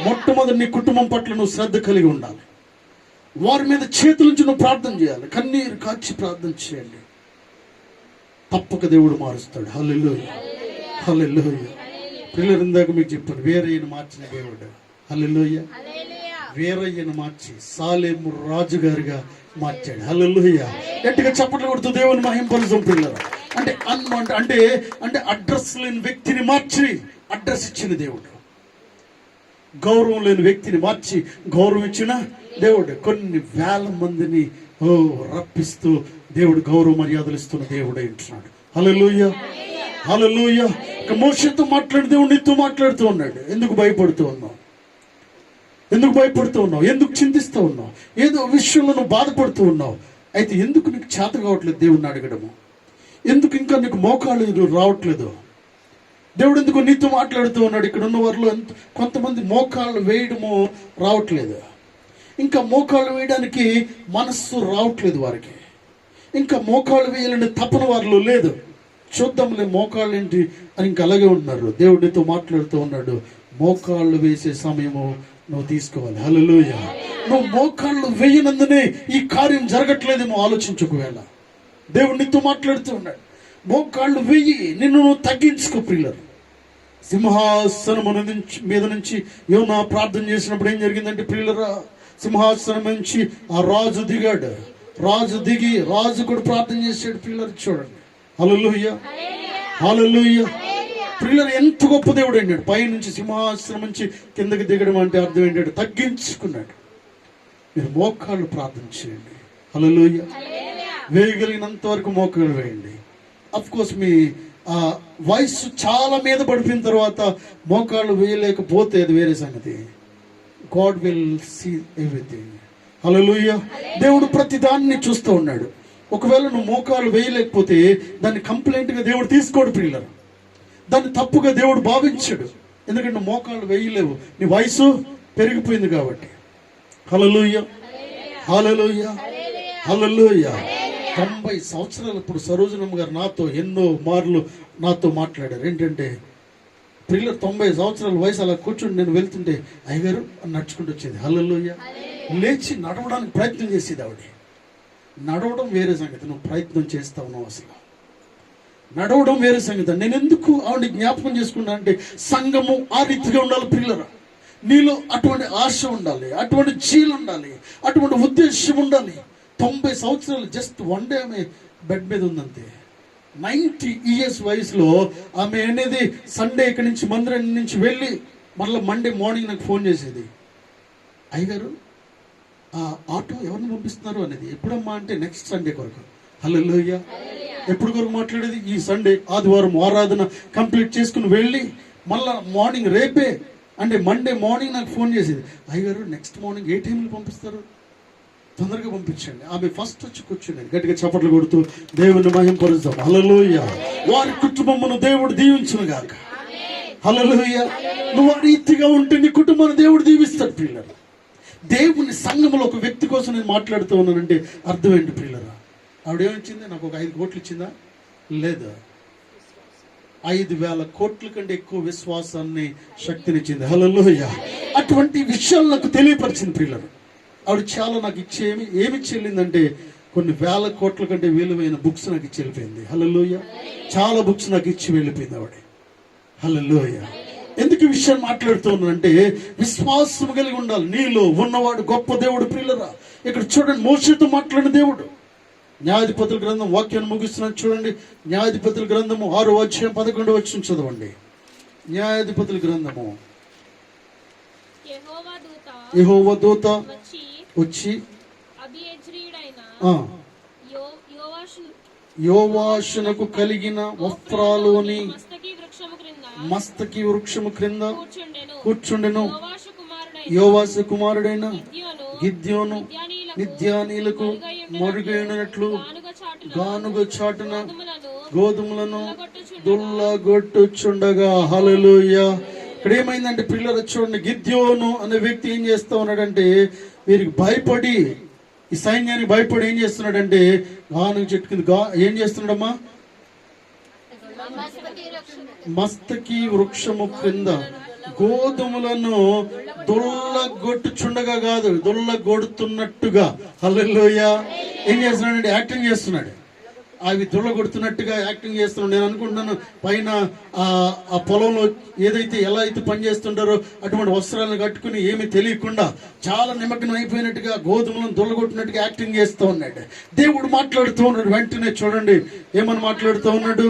మొట్టమొదటి నీ కుటుంబం పట్ల నువ్వు శ్రద్ధ కలిగి ఉండాలి. వారి మీద చేతులుంచి నువ్వు ప్రార్థన చేయాలి. కన్నీరు కాచి ప్రార్థన చేయండి. తప్పక దేవుడు మారుస్తాడు. హల్లెలూయా. హల్లెలూయా. పిల్లలు ఇందాక మీకు చెప్పాను, వేరయ్యను మార్చిన దేవుడు. హల్లెలూయా. వేరయ్యను మార్చి సాలేము రాజుగారిగా మార్చాడు. హల్లెలూయా. గట్టిగా చప్పట్లు కొడుతూ దేవుని మహింపరుస్తాం పిల్లలు. అంటే అంటే అంటే అడ్రస్ లేని వ్యక్తిని మార్చి అడ్రస్ ఇచ్చిన దేవుడు. గౌరవం లేని వ్యక్తిని మార్చి గౌరవం ఇచ్చిన దేవుడు. కొన్ని వేల మందిని రప్పిస్తూ దేవుడు గౌరవ మర్యాదలు ఇస్తున్న దేవుడు అంటున్నాడు. హల్లెలూయా. హల్లెలూయా. ఇక మోషేతో మాట్లాడి దేవుడు నీతో మాట్లాడుతూ ఉన్నాడు. ఎందుకు భయపడుతూ ఉన్నావు? ఎందుకు భయపడుతూ ఉన్నావు? ఎందుకు చింతిస్తూ ఉన్నావు? ఏదో విషయంలో నువ్వు బాధపడుతూ ఉన్నావు. అయితే ఎందుకు నీకు చేత కావట్లేదు దేవుడిని అడగడము? ఎందుకు ఇంకా నీకు మోకాళ్ళు రావట్లేదు? దేవుడు ఎందుకు నీతో మాట్లాడుతూ ఉన్నాడు? ఇక్కడ ఉన్న వారిలో కొంతమంది మోకాళ్ళు వేయడము రావట్లేదు. ఇంకా మోకాళ్ళు వేయడానికి మనస్సు రావట్లేదు వారికి. ఇంకా మోకాళ్ళు వేయాలని తపన వారిలో లేదు. చూద్దాంలే మోకాళ్ళు ఏంటి అని ఇంకా అలాగే ఉన్నారు. దేవుడితో మాట్లాడుతూ ఉన్నాడు. మోకాళ్ళు వేసే సమయము నువ్వు తీసుకోవాలి. హల్లెలూయా. నువ్వు మోకాళ్ళు వేయనందునే ఈ కార్యం జరగట్లేదేమో ఆలోచించుకోవేళ. దేవుడు నీతో మాట్లాడుతూ ఉన్నాడు. మోకాళ్ళు వేయి, నిన్ను నువ్వు తగ్గించుకో ప్రియులారా. సింహాసనం మీద నుంచి యోనా ప్రార్థన చేసినప్పుడు ఏం జరిగిందంటే ప్రియులారా, సింహాసనం నుంచి ఆ రాజు దిగాడు. రాజు దిగి రాజు కూడా ప్రార్థన చేసాడు. ప్రియులారా చూడండి. హల్లెలూయా. హల్లెలూయా. ప్రియులారా ఎంత గొప్ప దేవుడు అన్నాడు. పైనుంచి సింహాసనం నుంచి కిందకి దిగడం అంటే అర్థం ఏంటంటే తగ్గించుకున్నాడు. మీరు మోకాళ్ళు ప్రార్థన చేయండి. హల్లెలూయా. వేయగలిగినంత వరకు మోకాళ్ళు వేయండి. అఫ్ కోర్స్ మీ వయసు చాలా మీద పడిపోయిన తర్వాత మోకాళ్ళు వేయలేకపోతే అది వేరే సంగతి. God will see everything. Hallelujah. దేవుడు ప్రతి దాన్ని చూస్తూ ఉన్నాడు. ఒకవేళ నువ్వు మోకాళ్ళు వేయలేకపోతే దాన్ని కంప్లైంట్గా దేవుడు తీసుకోడు ప్రియులారా. దాన్ని తప్పుగా దేవుడు భావించాడు. ఎందుకంటే నువ్వు మోకాళ్ళు వేయలేవు, నీ వయసు పెరిగిపోయింది కాబట్టి. హల్లెలూయా. హల్లెలూయా. హల్లెలూయా. 90 సంవత్సరాలు ఇప్పుడు సరోజనమ్మ గారు నాతో ఎన్నో మార్లు నాతో మాట్లాడారు. ఏంటంటే పిల్లలు 90 సంవత్సరాల వయసు అలా కూర్చుని నేను వెళ్తుంటే అయ్యగారు అని నడుచుకుంటూ వచ్చేది. హల్లెలూయా. లేచి నడవడానికి ప్రయత్నం చేసేది ఆవిడ. నడవడం వేరే సంగతి, నువ్వు ప్రయత్నం చేస్తా ఉన్నావు. అసలు నడవడం వేరే సంగతి. నేను ఎందుకు ఆవిడ జ్ఞాపకం చేసుకున్నా అంటే సంఘము ఆ రీతిగా ఉండాలి పిల్లరా. నీలో అటువంటి ఆశ ఉండాలి, అటువంటి జీలు ఉండాలి, అటువంటి ఉద్దేశం ఉండాలి. 90 సంవత్సరాలు జస్ట్ వన్ డే ఆమె బెడ్ మీద ఉందంతే. 90 years వయసులో ఆమె అనేది సండే ఇక్కడి నుంచి మందిరం నుంచి వెళ్ళి మళ్ళీ మండే మార్నింగ్ నాకు ఫోన్ చేసేది. అయ్యగారు ఆ ఆటో ఎవరిని పంపిస్తున్నారు అనేది. ఎప్పుడమ్మా అంటే నెక్స్ట్ సండే కొరకు. హల్లెలూయా. ఎప్పుడు కొరకు మాట్లాడేది? ఈ సండే ఆదివారం ఆరాధన కంప్లీట్ చేసుకుని వెళ్ళి మళ్ళా మార్నింగ్ రేపే అంటే మండే మార్నింగ్ నాకు ఫోన్ చేసేది. అయ్యగారు నెక్స్ట్ మార్నింగ్ ఏ టైంలో పంపిస్తారు, తొందరగా పంపించండి. ఆమె ఫస్ట్ వచ్చి కూర్చుని గట్టిగా చప్పట్లు కొడుతూ దేవుని మహింపరుస్తాం. హల్లెలూయా. వారి కుటుంబమును దేవుడు దీవించును గాక. హల్లెలూయా. నువ్వు ఆ రీతిగా ఉంటే నీ కుటుంబాన్ని దేవుడు దీవిస్తాడు ప్రియులారా. దేవుని సంఘంలో ఒక వ్యక్తి కోసం నేను మాట్లాడుతూ ఉన్నానంటే అర్థం ఏంటి ప్రియులారా? ఆవిడేమిచ్చింది? నాకు ఒక 5 కోట్లు ఇచ్చిందా? లేదా. 5,000 కోట్ల కంటే ఎక్కువ విశ్వాసాన్ని, శక్తినిచ్చింది. హల్లెలూయా. అటువంటి విషయాలు నాకు తెలియపరిచింది ప్రియులారా. ఆవిడ చాలా నాకు ఏమి చెల్లిందంటే కొన్ని వేల కోట్ల కంటే విలువైన బుక్స్ నాకు ఇచ్చి వెళ్ళిపోయింది. హల్లెలూయా. చాలా బుక్స్ నాకు ఇచ్చి వెళ్ళిపోయింది ఆవిడ. హల్లెలూయా. ఎందుకు ఈ విషయం మాట్లాడుతున్నానంటే విశ్వాసం కలిగి ఉండాలి. నీలో ఉన్నవాడు గొప్ప దేవుడు ప్రియులరా. ఇక్కడ చూడండి, మోషేతో మాట్లాడిన దేవుడు. న్యాయాధిపతుల గ్రంథం వాక్యాన్ని ముగిస్తున్నాను చూడండి. న్యాయాధిపతుల గ్రంథము 6వ అధ్యాయం 11వ వచనం చదవండి. న్యాయాధిపతుల గ్రంథము. యెహోవా దూత వచ్చి యోవాషునకు కలిగిన వస్త్రాలోని మస్తకి వృక్షము క్రింద కూర్చుండెను. యోవాషు కుమారుడైన గిద్యోను మిద్యానీలకు మరుగైనట్లు గానుగ చాటున గోధుమలను దుల్లగొట్టుచుండగా. హల్లెలూయా. ఇక్కడ ఏమైందంటే పిల్లలు చూడండి, గిద్యోను అనే వ్యక్తి ఏం చేస్తా ఉన్నాడంటే, వీరికి భయపడి, ఈ సైన్యానికి భయపడి ఏం చేస్తున్నాడంటే గాను చెట్టు కింద ఏం చేస్తున్నాడమ్మా, మస్తకి వృక్షము క్రింద గోధుమలను దుల్లగొట్టుచుండగా కాదు, దుల్లగొడుతున్నట్టుగా. హల్లెలూయా. ఏం చేస్తున్నాడంటే యాక్టింగ్ చేస్తున్నాడు. అవి దుల్లగొడుతున్నట్టుగా యాక్టింగ్ చేస్తున్నాడు. నేను అనుకుంటున్నాను పైన ఆ పొలంలో ఏదైతే ఎలా అయితే పనిచేస్తుంటారో అటువంటి వస్త్రాలను కట్టుకుని ఏమీ తెలియకుండా చాలా నిమగ్నం అయిపోయినట్టుగా గోధుమలను దుల్లగొట్టినట్టుగా యాక్టింగ్ చేస్తూ ఉన్నాడు. దేవుడు మాట్లాడుతూ ఉన్నాడు. వెంటనే చూడండి ఏమని మాట్లాడుతూ ఉన్నాడు,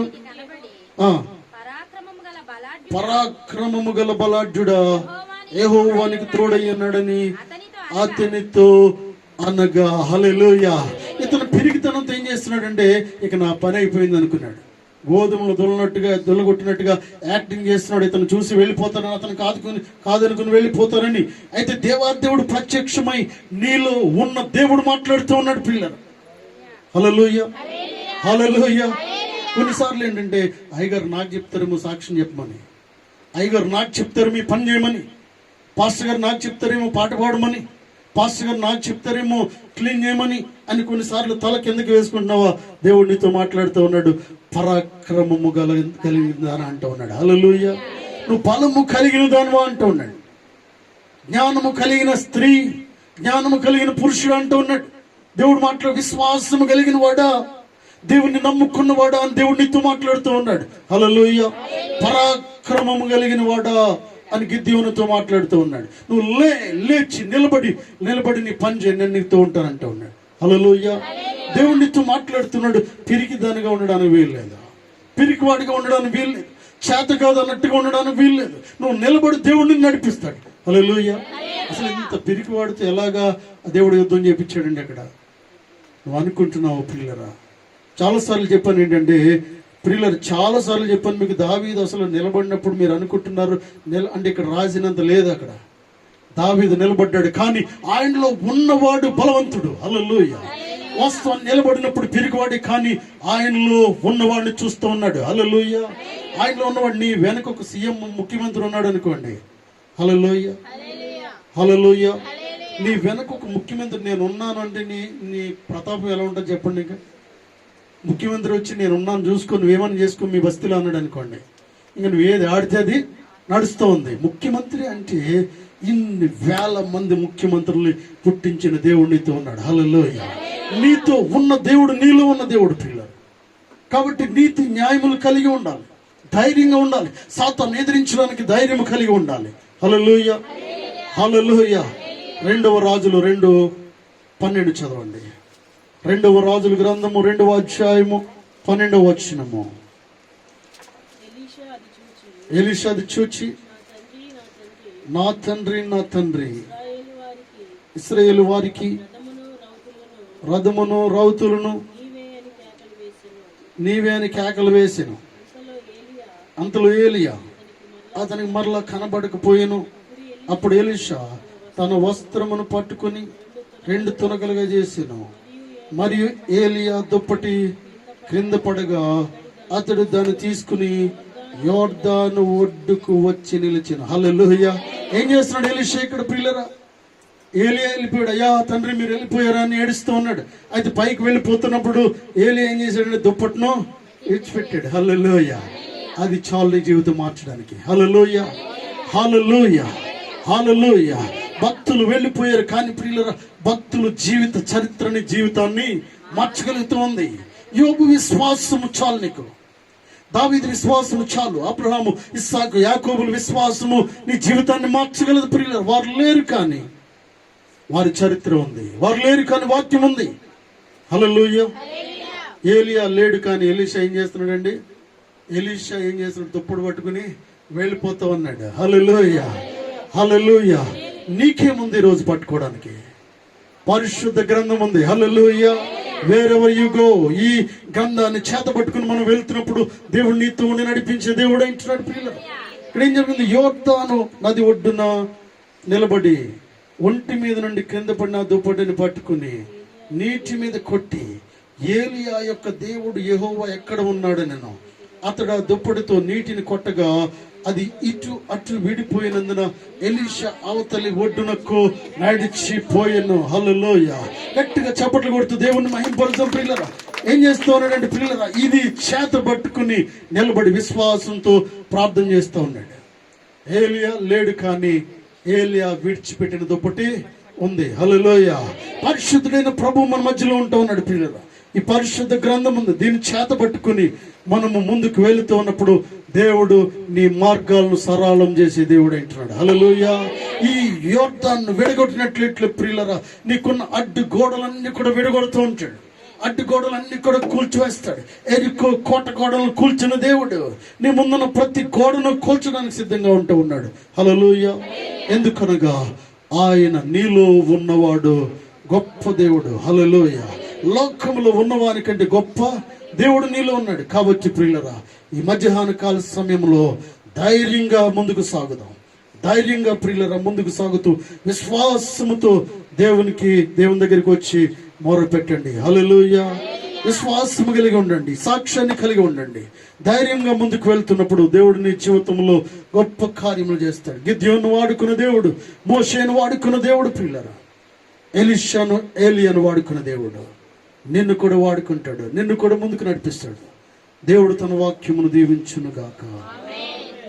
పరాక్రమము గల బలాఢ్యుడా యెహోవానికి తోడై ఉన్నాడని అతనితో అనగా. హల్లెలూయా. ఇతను పిరికితనంతో ఏం చేస్తున్నాడంటే, ఇక నా పని అయిపోయింది అనుకున్నాడు. గోధుమలు దుల్లగొట్టినట్టుగా యాక్టింగ్ చేస్తున్నాడు. ఇతను చూసి వెళ్ళిపోతానని, అతను కాదనుకుని వెళ్ళిపోతానని. అయితే దేవాదేవుడు ప్రత్యక్షమై నీలో ఉన్న దేవుడు మాట్లాడుతూ ఉన్నాడు పిల్లలు. హల్లెలూయా. హల్లెలూయా. కొన్నిసార్లు ఏంటంటే అయ్యగారు నాకు చెప్తారేమో సాక్ష్యం చెప్పమని, అయ్యగారు నాకు చెప్తారు మీ పని చేయమని, పాస్టర్ గారు నాకు చెప్తారేమో పాట పాడమని, పాస్టర్ గారు నాకు చెప్తారేమో క్లీన్ చేయమని అని కొన్నిసార్లు తల కిందకి వేసుకుంటున్నావా, దేవుడు నీతో మాట్లాడుతూ ఉన్నాడు. పరాక్రమము కలిగినదాని అంటూ ఉన్నాడు. హల్లెలూయా. నువ్వు బలము కలిగిన దానివా అంటూ ఉన్నాడు. జ్ఞానము కలిగిన స్త్రీ, జ్ఞానము కలిగిన పురుషుడు అంటూ ఉన్నాడు. దేవుడు మాట్లాడు, విశ్వాసము కలిగిన వాడా, దేవుణ్ణి నమ్ముకున్నవాడా అని దేవుడు నీతో మాట్లాడుతూ ఉన్నాడు. హల్లెలూయా. పరాక్రమము కలిగిన వాడా అని గిద్యోనుతో మాట్లాడుతూ ఉన్నాడు. నువ్వు లేచి నిలబడి నీ పని చేయి, నేను నీతో ఉంటానంటూ ఉన్నాడు. హల్లెలూయా. దేవుడు నీతో మాట్లాడుతున్నాడు. పిరికిదానిగా ఉండడానికి వీల్లేదు, పిరికివాడిగా ఉండడానికి వీల్లేదు, చేత కాదు అన్నట్టుగా ఉండడానికి వీల్లేదు. నువ్వు నిలబడి దేవుడిని నడిపిస్తాడు. హల్లెలూయా. అసలు ఇంత పిరికివాడితో ఎలాగా దేవుడు యుద్ధం చేపించాడండి అక్కడ. నువ్వు అనుకుంటున్నావు పిల్లరా, చాలాసార్లు చెప్పాను ఏంటంటే ప్రియులారు, చాలాసార్లు చెప్పాను మీకు, దావీదు అసలు నిలబడినప్పుడు మీరు అనుకుంటున్నారు అంటే ఇక్కడ రాసినంత లేదు. అక్కడ దావీదు నిలబడ్డాడు, కానీ ఆయనలో ఉన్నవాడు బలవంతుడు. హల్లెలూయా. వాస్తవాన్ని నిలబడినప్పుడు పిరిగివాడు, కానీ ఆయనలో ఉన్నవాడిని చూస్తూ ఉన్నాడు. హల్లెలూయా. ఆయనలో ఉన్నవాడు, నీ వెనక ఒక సీఎం ముఖ్యమంత్రి ఉన్నాడు అనుకోండి. హల్లెలూయా. హల్లెలూయా. నీ వెనక ఒక ముఖ్యమంత్రి నేను ఉన్నాను అంటే నీ ప్రతాపం ఎలా ఉంటుంది చెప్పండి. ఇంకా ముఖ్యమంత్రి వచ్చి నేను ఉన్నాను చూసుకో, నువ్వేమని చేసుకో మీ బస్తీలో అన్నాడు అనుకోండి, ఇంకా నువ్వు ఏది ఆడితే అది నడుస్తూ ఉంది. ముఖ్యమంత్రి అంటే ఇన్ని వేల మంది ముఖ్యమంత్రుల్ని పుట్టించిన దేవుడు నీతో ఉన్నాడు. హల్లెలూయా. నీతో ఉన్న దేవుడు నీలో ఉన్న దేవుడు పిల్లలు. కాబట్టి నీతి న్యాయములు కలిగి ఉండాలి, ధైర్యంగా ఉండాలి, సాతాన్ని ఎదిరించడానికి ధైర్యం కలిగి ఉండాలి. హల్లెలూయా. హల్లెలూయా. 2వ రాజులు 2:12 చదవండి. 2వ రాజుల గ్రంథము 2వ అధ్యాయము 12వ వచనము. ఎలీషా అది చూచి, నా తండ్రి ఇశ్రాయేలు వారికి రథమును రౌతులను నీవే అని కేకలు వేసెను. అంతలో ఏలియా అతనికి మరలా కనబడకపోయాను. అప్పుడు ఎలీషా తన వస్త్రమును పట్టుకుని 2 తునకలుగా చేసెను. మరియు ఏలియా దుప్పటి క్రింద పడగా అతడు దాన్ని తీసుకుని యోర్దాను ఒడ్డుకు వచ్చి నిలిచిన. హల్లెలూయా. ఏం చేస్తున్నాడు ఎలీషా ఇక్కడ ప్రియులరా? ఏలియా వెళ్ళిపోయాడు. అయ్యా తండ్రి మీరు వెళ్ళిపోయారా అని ఏడుస్తూ ఉన్నాడు. అయితే పైకి వెళ్ళిపోతున్నప్పుడు ఏలియా ఏం చేశాడు? దుప్పట్ను విడిచిపెట్టాడు. హల్లెలూయా. అది చాలు నీ జీవితం మార్చడానికి. హల్లెలూయా. హల్లెలూయా. హల్లెలూయా. భక్తులు వెళ్ళిపోయారు, కానీ ప్రియులరా భక్తులు జీవితాన్ని మార్చగలుగుతూ ఉంది. యోబు విశ్వాసము చాలు నీకు, దావీదు విశ్వాసము చాలు, అబ్రహాము ఇస్సాకు యాకోబుల విశ్వాసము నీ జీవితాన్ని మార్చగలదు. ప్రియులరా వారు లేరు కానీ వారి చరిత్ర ఉంది, వారు లేరు కానీ వాక్యం ఉంది. హల్లెలూయా. ఏలియా లేడు కానీ ఎలీషా ఏం చేస్తున్నాడండి? ఎలీషా ఏం చేస్తున్నాడు? దుప్పటి పట్టుకుని వెళ్ళిపోతా ఉన్నాడు. హల్లెలూయా. హల్లెలూయా. నీకేముంది ఈరోజు పట్టుకోవడానికి? పరిశుద్ధ గ్రంథం ఉంది. హల్లెలూయా. వేరెవర్ యు గో, ఈ గ్రంథాన్ని చేత పట్టుకుని మనం వెళ్తున్నప్పుడు దేవుడు నీతో ఉండి నడిపించే దేవుడు అంటున్నాడు. పిల్లలు ఇక్కడ ఏం జరిగింది? యోర్దాను నది ఒడ్డున నిలబడి ఒంటి మీద నుండి కింద పడిన దుప్పటిని పట్టుకుని నీటి మీద కొట్టి, ఏలియా యొక్క దేవుడు యెహోవా ఎక్కడ ఉన్నాడు నేను అతడు ఆ దుప్పటితో నీటిని కొట్టగా అది ఇటు అటు విడిపోయినందున ఎలీషా అవతలి ఒడ్డునకు నడిచిపోయెను. హల్లెలూయా. గట్టిగా చప్పట్లు కొడుతూ దేవుని మహింపరుద్దాం ప్రియులరా. ఏం చేస్తూ ఉన్నాడంటే ప్రియులరా, ఇది చేత పట్టుకుని నిలబడి విశ్వాసంతో ప్రార్థన చేస్తూ ఉన్నాడు. ఏలియా లేడు, కానీ ఏలియా విడిచిపెట్టిన దుప్పటి ఉంది. హల్లెలూయా. పరిశుద్ధుడైన ప్రభు మన మధ్యలో ఉంటూ ఉన్నాడు ప్రియులరా. ఈ పరిశుద్ధ గ్రంథం ఉంది, దీన్ని చేత పట్టుకుని మనము ముందుకు వెళుతూ ఉన్నప్పుడు దేవుడు నీ మార్గాలను సరళం చేసే దేవుడు అంటున్నాడు. హల్లెలూయా. ఈ యోర్దాను విడగొట్టినట్లు ప్రియులరా, నీకున్న అడ్డు గోడలన్నీ కూడా విడగొడుతూ ఉంటాడు. అడ్డు గోడలన్నీ కూడా కూల్చివేస్తాడు. ఎరికో కోట గోడలను కూల్చిన దేవుడు నీ ముందున్న ప్రతి గోడను కూల్చడానికి సిద్ధంగా ఉంటూ ఉన్నాడు. హల్లెలూయా. ఎందుకనగా ఆయన నీలో ఉన్నవాడు గొప్ప దేవుడు. హల్లెలూయా. లోకంలో ఉన్నవాని కంటే గొప్ప దేవుడు నీలో ఉన్నాడు. కాబట్టి ప్రియులరా, ఈ మధ్యాహ్న కాల సమయంలో ధైర్యంగా ముందుకు సాగుదాం. ధైర్యంగా ప్రియులరా ముందుకు సాగుతూ విశ్వాసముతో దేవుని దగ్గరికి వచ్చి మొరపెట్టండి. హల్లెలూయా. విశ్వాసము కలిగి ఉండండి, సాక్ష్యాన్ని కలిగి ఉండండి. ధైర్యంగా ముందుకు వెళ్తున్నప్పుడు దేవుడు నీ జీవితంలో గొప్ప కార్యములు చేస్తాడు. గిద్యోను వాడుకున్న దేవుడు, మోషేను వాడుకున్న దేవుడు ప్రియులరా, ఎలీషాను ఏలియాను వాడుకున్న దేవుడు నిన్ను కూడా వాడుకుంటాడు, నిన్ను కూడా ముందుకు నడిపిస్తాడు. దేవుడు తన వాక్యమును దీవించును గాక.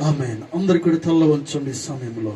ఆమేన్. అందరు కూడా తల్ల వంచండి ఈ సమయంలో.